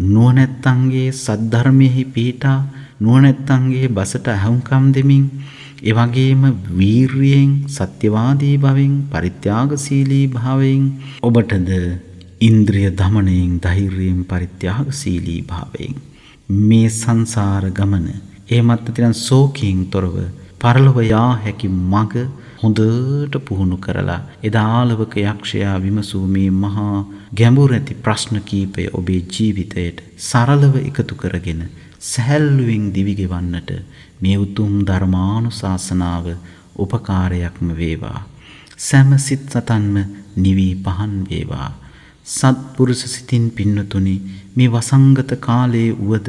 නුවණැත්තන්ගේ සද්ධර්මයෙහි පිහිටා නුවණැත්තන්ගේ බසට අහුම්කම් දෙමින් ඒ වගේම වීරියෙන් සත්‍යවාදී භවෙන් පරිත්‍යාගශීලී භාවයෙන් ඔබටද ඉන්ද්‍රිය දමනයෙන් ධෛර්යයෙන් පරිත්‍යාගශීලී භාවයෙන් මේ සංසාර ගමන එහෙමත් නැතිනම් ශෝකයෙන් තොරව පරලොව යා හැකි මඟ හොඳට පුහුණු කරලා එදාලවක යක්ෂයා විමසූ මේ මහා ගැඹුරු ඇති ප්‍රශ්න කීපය ඔබේ ජීවිතයට සරලව එකතු කරගෙන සැහැල්ලුවෙන් දිවි ගෙවන්නට මේ උතුම් ධර්මානුශාසනාව උපකාරයක්ම වේවා. සෑම සිත් සතන්ම නිවි පහන් වේවා. සත්පුරුෂ සිතින් පින්නතුනි මේ වසංගත කාලයේ උවද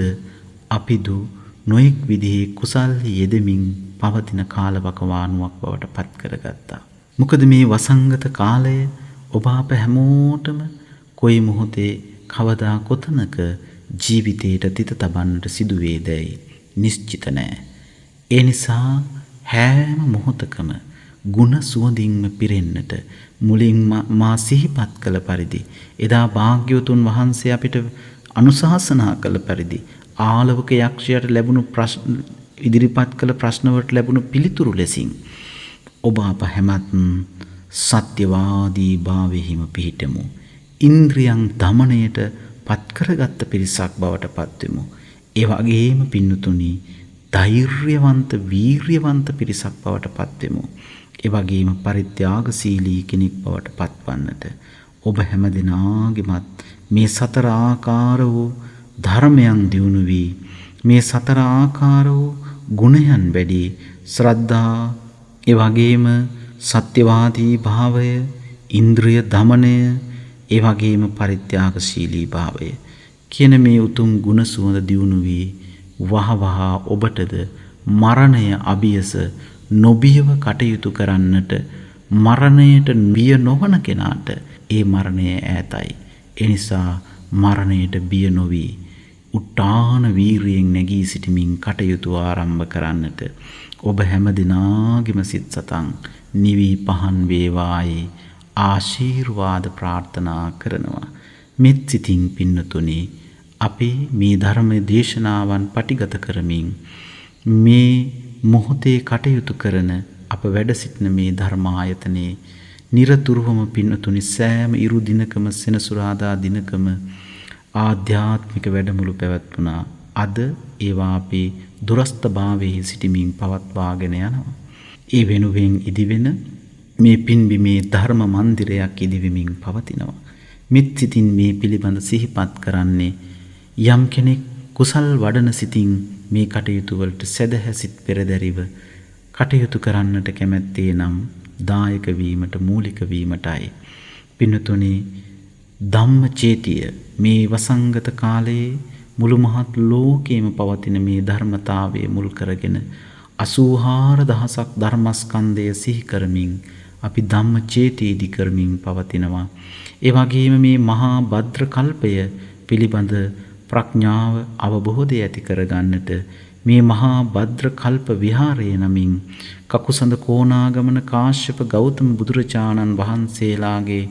අපිදු නොඑක් විදිහේ කුසල් යෙදමින් පවතින කාලවකවානුවක් බවට පත් කරගත්තා. මොකද මේ වසංගත කාලය ඔබ අප හැමෝටම කොයි මොහොතේ කවදා කොතනක ජීවිතයට තිත තබන්නට සිදු වේදැයි නිශ්චිත නැහැ. ඒ නිසා හැම මොහොතකම ගුණ සුවඳින්ම පිරෙන්නට මුලින් මා සිහිපත් කළ පරිදි එදා භාග්‍යවතුන් වහන්සේ අපිට අනුශාසනා කළ පරිදි ආලවක යක්ෂයාට ලැබුණු ඉදිරිපත් කළ ප්‍රශ්නවලට ලැබුණු පිළිතුරු ලෙසින් ඔබ අප හැමත් සත්‍යවාදී භාවයෙහිම පිහිටමු. ඉන්ද්‍රියන් දමණයට පත්කරගත්ත පිරිසක් බවට පත්වෙමු. ඒ වගේම පින්නතුනි ධෛර්යවන්ත වීර්යවන්ත පිරිසක් බවට පත්වෙමු. ඒ වගේම පරිත්‍යාගශීලී කෙනෙක් බවට පත්වන්නට ඔබ හැම දිනාගෙමත් මේ සතර ආකාර වූ ධර්මයන් දියුණු වී මේ සතර ආකාර වූ ගුණයන් වැඩි ශ්‍රද්ධා ඒ වගේම සත්‍යවාදී භාවය ඉන්ද්‍රිය දමනය ඒ වගේම පරිත්‍යාගශීලී භාවය කියන මේ උතුම් ගුණ සුවඳ දියුණු වී වහවහ ඔබටද මරණය අභියස නොබියව කටයුතු කරන්නට මරණයට බිය නොවන කෙනාට ඒ මරණය ඈතයි. ඒ නිසා මරණයට බිය නොවි උට්ටාන වීරියෙන් නැගී සිටමින් කටයුතු ආරම්භ කරන්නට ඔබ හැම දිනාගෙම සිත් සතන් නිවි පහන් වේවායි ආශිර්වාද ප්‍රාර්ථනා කරනවා. මෙත් සිතින් පින්නතුනි අපි මේ ධර්ම දේශනාවන් පටිගත කරමින් මේ මොහොතේ කටයුතු කරන අප වැඩ සිටින මේ ධර්මායතනයේ නිරතුරුවම පින්නතුනි සෑම ඉරු දිනකම සෙනසුරාදා දිනකම ආධ්‍යාත්මික වැඩමුළු පැවැත්වුණා. අද ඒවා අපි දුරස්ත භාවයේ සිටමින් පවත්වාගෙන යනවා. ඒ වෙනුවෙන් ඉදිවෙන මේ පින්බිමේ ධර්ම මන්දිරයක් ඉදිවෙමින් පවතිනවා. මෙත් සිතින් මේ පිළිබඳ සිහිපත් කරන්නේ යම් කෙනෙක් කුසල් වඩන සිතින් මේ කටයුතු වලට සැදැහැසිත පෙරදැරිව කටයුතු කරන්නට කැමැත්තේ නම් දායක වීමට මූලික වීමටයි. පින්නතුනි ධම්මචේතිය මේ වසංගත කාලයේ මුළු මහත් ලෝකයේම පවතින මේ ධර්මතාවයේ මුල් කරගෙන 84000ක් ධර්මස්කන්ධය සිහි කරමින් අපි ධම්මචේතිය ඉදි කරමින් පවතිනවා. ඒ වගේම මේ මහා භද්‍ර කල්පය පිළිබඳ ප්‍රඥාව අවබෝධය ඇති කරගන්නට මේ මහා භද්‍ර කල්ප විහාරය නමින් කකුසඳ කෝණාගමන කාශ්‍යප ගෞතම බුදුරජාණන් වහන්සේලාගේ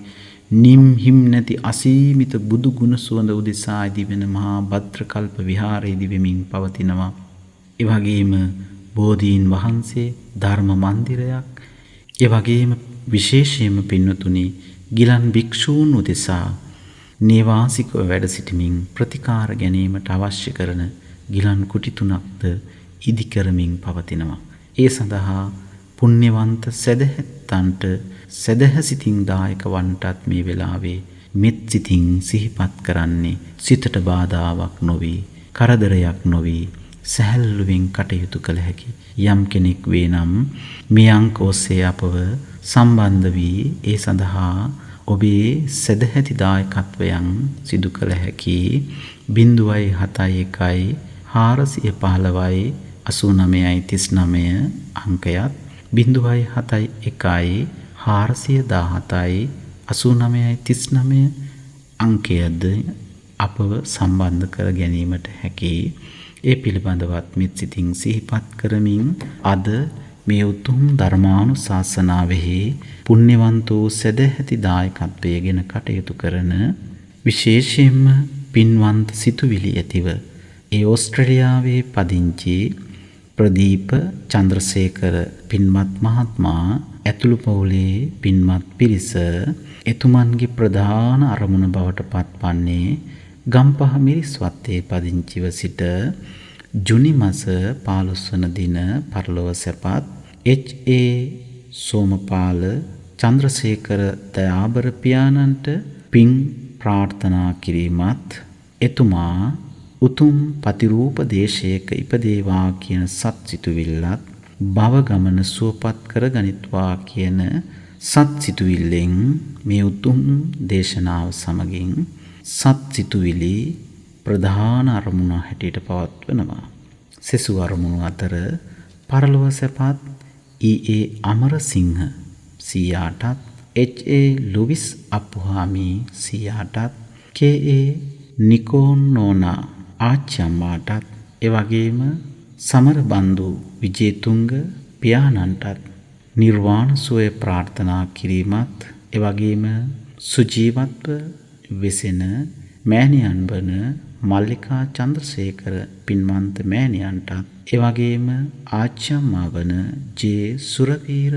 නිම් හිම් නැති අසීමිත බුදු ගුණ සුවඳ උදෙසා ඉදිවෙන මහා භද්‍ර කල්ප විහාරය ඉදිවෙමින් පවතිනවා. ඒ වගේම බෝධීන් වහන්සේ ධර්ම මන්දිරයක් ඒ වගේම විශේෂයෙන්ම පින්නතුනි ගිලන් භික්ෂූන් උදෙසා නේවාසිකව වැඩ සිටමින් ප්‍රතිකාර ගැනීමට අවශ්‍ය කරන ගිලන් කුටි 3ක්ද ඉදි කරමින් පවතිනවා. ඒ සඳහා පුණ්‍යවන්ත සදහැත්තන්ට සදහසිතින් දායක වන්ටත් මේ වෙලාවේ මෙත් සිතින් සිහිපත් කරන්නේ සිතට බාධාවක් නොවි කරදරයක් නොවි සැහැල්ලුවෙන් කටයුතු කළ හැකි යම් කෙනෙක් වේ නම් මේ අංක ඔස්සේ අපව සම්බන්ධ වී ඒ සඳහා ඔබේ සදහැති දායකත්වයන් සිදු කළ හැකි 071 415 8939 අංකයත් 071 417 8939 අංකයද අපව සම්බන්ධ කර ගැනීමට හැකි. ඒ පිළිබඳවත් මෙත් සිතින් සිහිපත් කරමින් අද මේ උතුම් ධර්මානුශාසනාවෙහි පුණ්‍යවන්තෝ සදහැති දායකත්වයේගෙන කටයුතු කරන විශේෂයෙන්ම පින්වන්ත සිතුවිලි ඇතිව ඒ ඕස්ට්‍රේලියාවේ පදිංචි ප්‍රදීප චන්ද්‍රසේකර පින්වත් මහත්මයා ඇතුළු පවුලේ පින්වත් පිරිස එතුමන්ගේ ප්‍රධාන අරමුණ බවට පත්වන්නේ ගම්පහ මිරිස්වත්තේ පදිංචිව සිට ජුනි මාස 15 වන දින පරලොව සැපත් H.A. සෝමපාල චන්ද්‍රසේකර දයාබර පියාණන්ට පින් ප්‍රාර්ථනා කිරීමත් එතුමා උතුම් පතිරූප දේශයක ඉපදේවා කියන සත් සිතුවිල්ලත් භව ගමන සුවපත් කර ගනිත්වා කියන සත් සිතුවිල්ලෙන් මේ උතුම් දේශනාව සමගින් සත් සිතුවිලි ප්‍රධාන අරමුණ හැටියට පවත්වනවා. සෙසු අරමුණු අතර පරලොව සැපත් E.A. අමරසිංහ සියාටත් H.A. ලුවිස් අප්පුහාමි සියාටත් K.A. නිකෝන් නෝනා ආච්චම්මාටත් එවැගේම සමරබන්දු විජේතුංග පියාණන්ටත් නිර්වාණ සුවය ප්‍රාර්ථනා කිරීමත් එවැගේම සුජීවත්ව වෙසෙන මෑණියන් වන මල්ලිකා චන්ද්‍රසේකර පින්වන්ත මෑණියන්ටත් එවැගේම ආච්චම්මා වන ජේ සුරවීර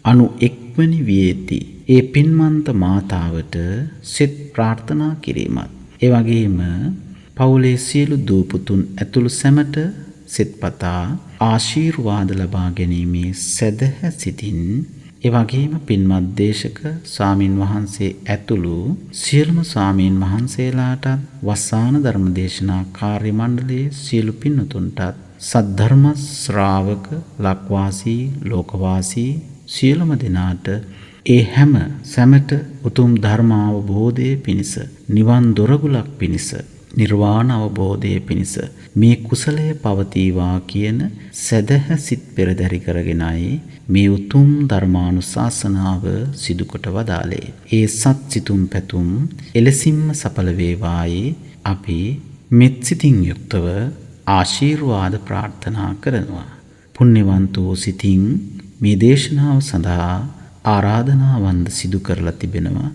91 වෙනි වියේදී ඒ පින්වන්ත මාතාවට සෙත් ප්‍රාර්ථනා කිරීමත් එවැගේම පවුලේ සියලු දූපුතුන් ඇතුළු සැමට සෙත්පතා ආශිර්වාද ලබා ගැනීමේ සැදැහැ සිතින් එවැගේම පින්වත් දේශක ස්වාමින් වහන්සේ ඇතුළු සියලුම ස්වාමින් වහන්සේලාටත් වස්සාන ධර්ම දේශනා කාර්ය මණ්ඩලයේ සියලු පින්වතුන්ටත් සද්ධර්ම ශ්‍රාවක ලක්වාසී ලෝකවාසී සියලුම දෙනාට ඒ හැම සැමට උතුම් ධර්ම අවබෝධයේ පිණිස නිවන් දොරගුලක් පිණිස නිර්වාණ අවබෝධයේ පිණිස මේ කුසලය පවතිවා කියන සදහ සිත් පෙරදරි කරගෙනයි මේ උතුම් ධර්මානුශාසනාව සිදු කොට වදාළේ. ඒ සත් සිතුම් පැතුම් එලෙසින්ම සඵල වේවායි අපි මෙත් සිතින් යුක්තව ආශිර්වාද ප්‍රාර්ථනා කරනවා. පුණ්‍යවන්තෝ සිතින් මේ දේශනාව සඳහා ආරාධනාවන්ද සිදු කරලා තිබෙනවා.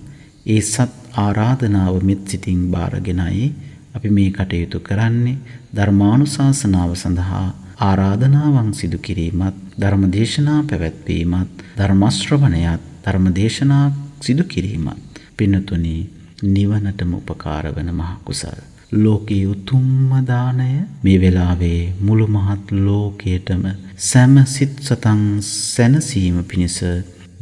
ඒ සත් ආරාධනාව මෙත් සිතින් බාරගෙනයි අපි මේ කටයුතු කරන්නේ. ධර්මානුශාසනාව සඳහා ආරාධනාවන් සිදු කිරීමත් ධර්මදේශනා පැවැත්වීමත් ධර්ම ශ්‍රවණයත් ධර්මදේශනා සිදු කිරීමත් පින්තුනි නිවනටම උපකාර වන මහ කුසල්. ලෝකයේ උතුම්ම දාණය මේ වෙලාවේ මුළු මහත් ලෝකයටම සෑම සිත් සතන් සැනසීම පිණිස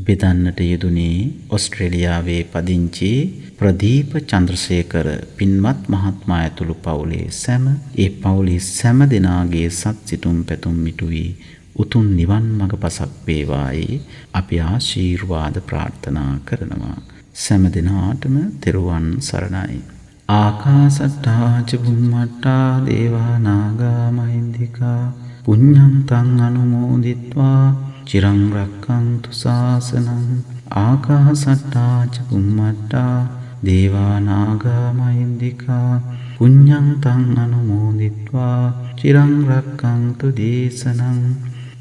බෙදන්නට යෙදුනේ ඕස්ට්‍රේලියාවේ පදිංචි ප්‍රදීප චන්ද්‍රසේකර පින්වත් මහත්මයා ඇතුළු පවුලේ සෑම ඒ පවුලේ සෑම දෙනාගේ සත් සිතුම් පැතුම් මිටුවී උතුම් නිවන් මඟ පසක් වේවායි අපි ආශිර්වාද ප්‍රාර්ථනා කරනවා. සෑම දිනාටම තෙරුවන් සරණයි. ආකාසට්ටා ච බුම්මට්ටා දේවා නාග මහින්దికා පුඤ්ඤං තං අනුමෝදිත්වා චිරං රක්ඛන්තු ශාසනං. ආකාසට්ටා ච බුම්මට්ටා දේවා නාග මහින්దికා පුඤ්ඤං තං අනුමෝදිත්වා චිරං රක්ඛන්තු දේශනං.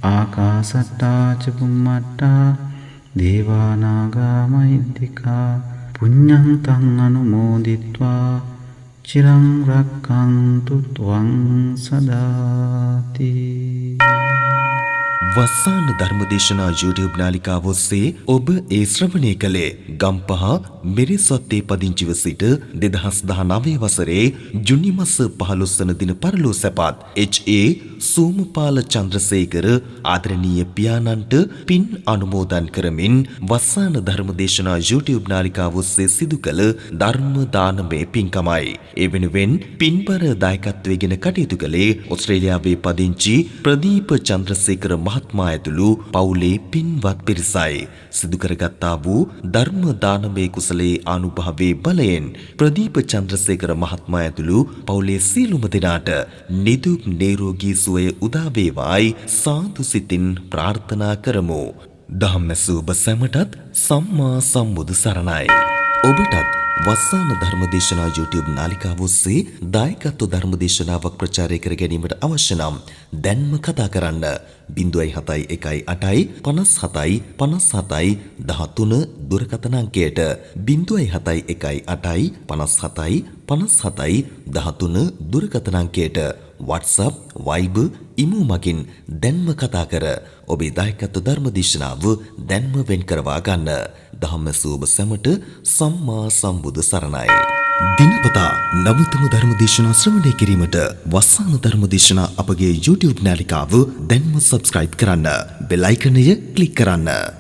ආකාසට්ටා ච බුම්මට්ටා දේවා නාග මහින්దికා පුඤ්ඤං තං අනුමෝදිත්වා චිරං රක්ඛන්තු ත්වං සදාති. වස්සාන ධර්මදේශනා YouTube නාලිකාව ඔස්සේ ඔබ ඒ ශ්‍රවණය කළේ ගම්පහ මිරිසොත්තේ පදිංචිව සිට 2019 වසරේ ජුනි මාස 15 වන දින පරලෝ සැපත් H.A. සෝමපාල චන්ද්‍රසේකර ආදරණීය පියාණන්ට පින් අනුමෝදන් කරමින් වස්සාන ධර්මදේශනා YouTube නාලිකාව ඔස්සේ සිදු කළ ධර්ම දානමය පින්කමයි. ඒ වෙනුවෙන් පින්බර දායකත්වයෙන් කටයුතු කළේ ඕස්ට්‍රේලියාවේ පදිංචි ප්‍රදීප චන්ද්‍රසේකර මහත්මයා ඇතුළු පවුලේ පින්වත් පිරිසයි. සිදු කරගත්තා වූ ධර්ම දානමය කුසලයේ අනුභවයේ බලයෙන් ප්‍රදීප චන්ද්‍රසේකර මහත්මයා ඇතුළු පවුලේ සියලුම දෙනාට නිදුක් නිරෝගී සුවය උදා වේවායි සාදු සිතින් ප්‍රාර්ථනා කරමු. ධම්මසු ඔබ සැමටත් සම්මා සම්බුදු සරණයි. ඔබටත් වස්සාන ධර්මදේශනා YouTube නාලිකාව ඔස්සේ දායකත්ව ධර්මදේශනාවක් ප්‍රචාරය කර ගැනීමට අවශ්‍ය නම් දැන්ම කතා කරන්න 071 57 57 13 දුරකථන අංකයට 071 57 57 13 දුරකථන අංකයට WhatsApp Viber ඉමු මගින් දැන්ම කතා කර ඔබේ දායකත්ව ධර්මදේශනාව දැන්ම වෙන් කරවා ගන්න. ධම්මසූබ සැමට සම්මා සම්බුදු සරණයි. දිනපතා නවතම ධර්මදේශනා ශ්‍රවණය කිරීමට වස්සාන ධර්මදේශනා අපගේ YouTube නාලිකාව දැන්ම සබ්ස්ක්‍රයිබ් කරන්න. බෙල් අයිකනය ක්ලික් කරන්න.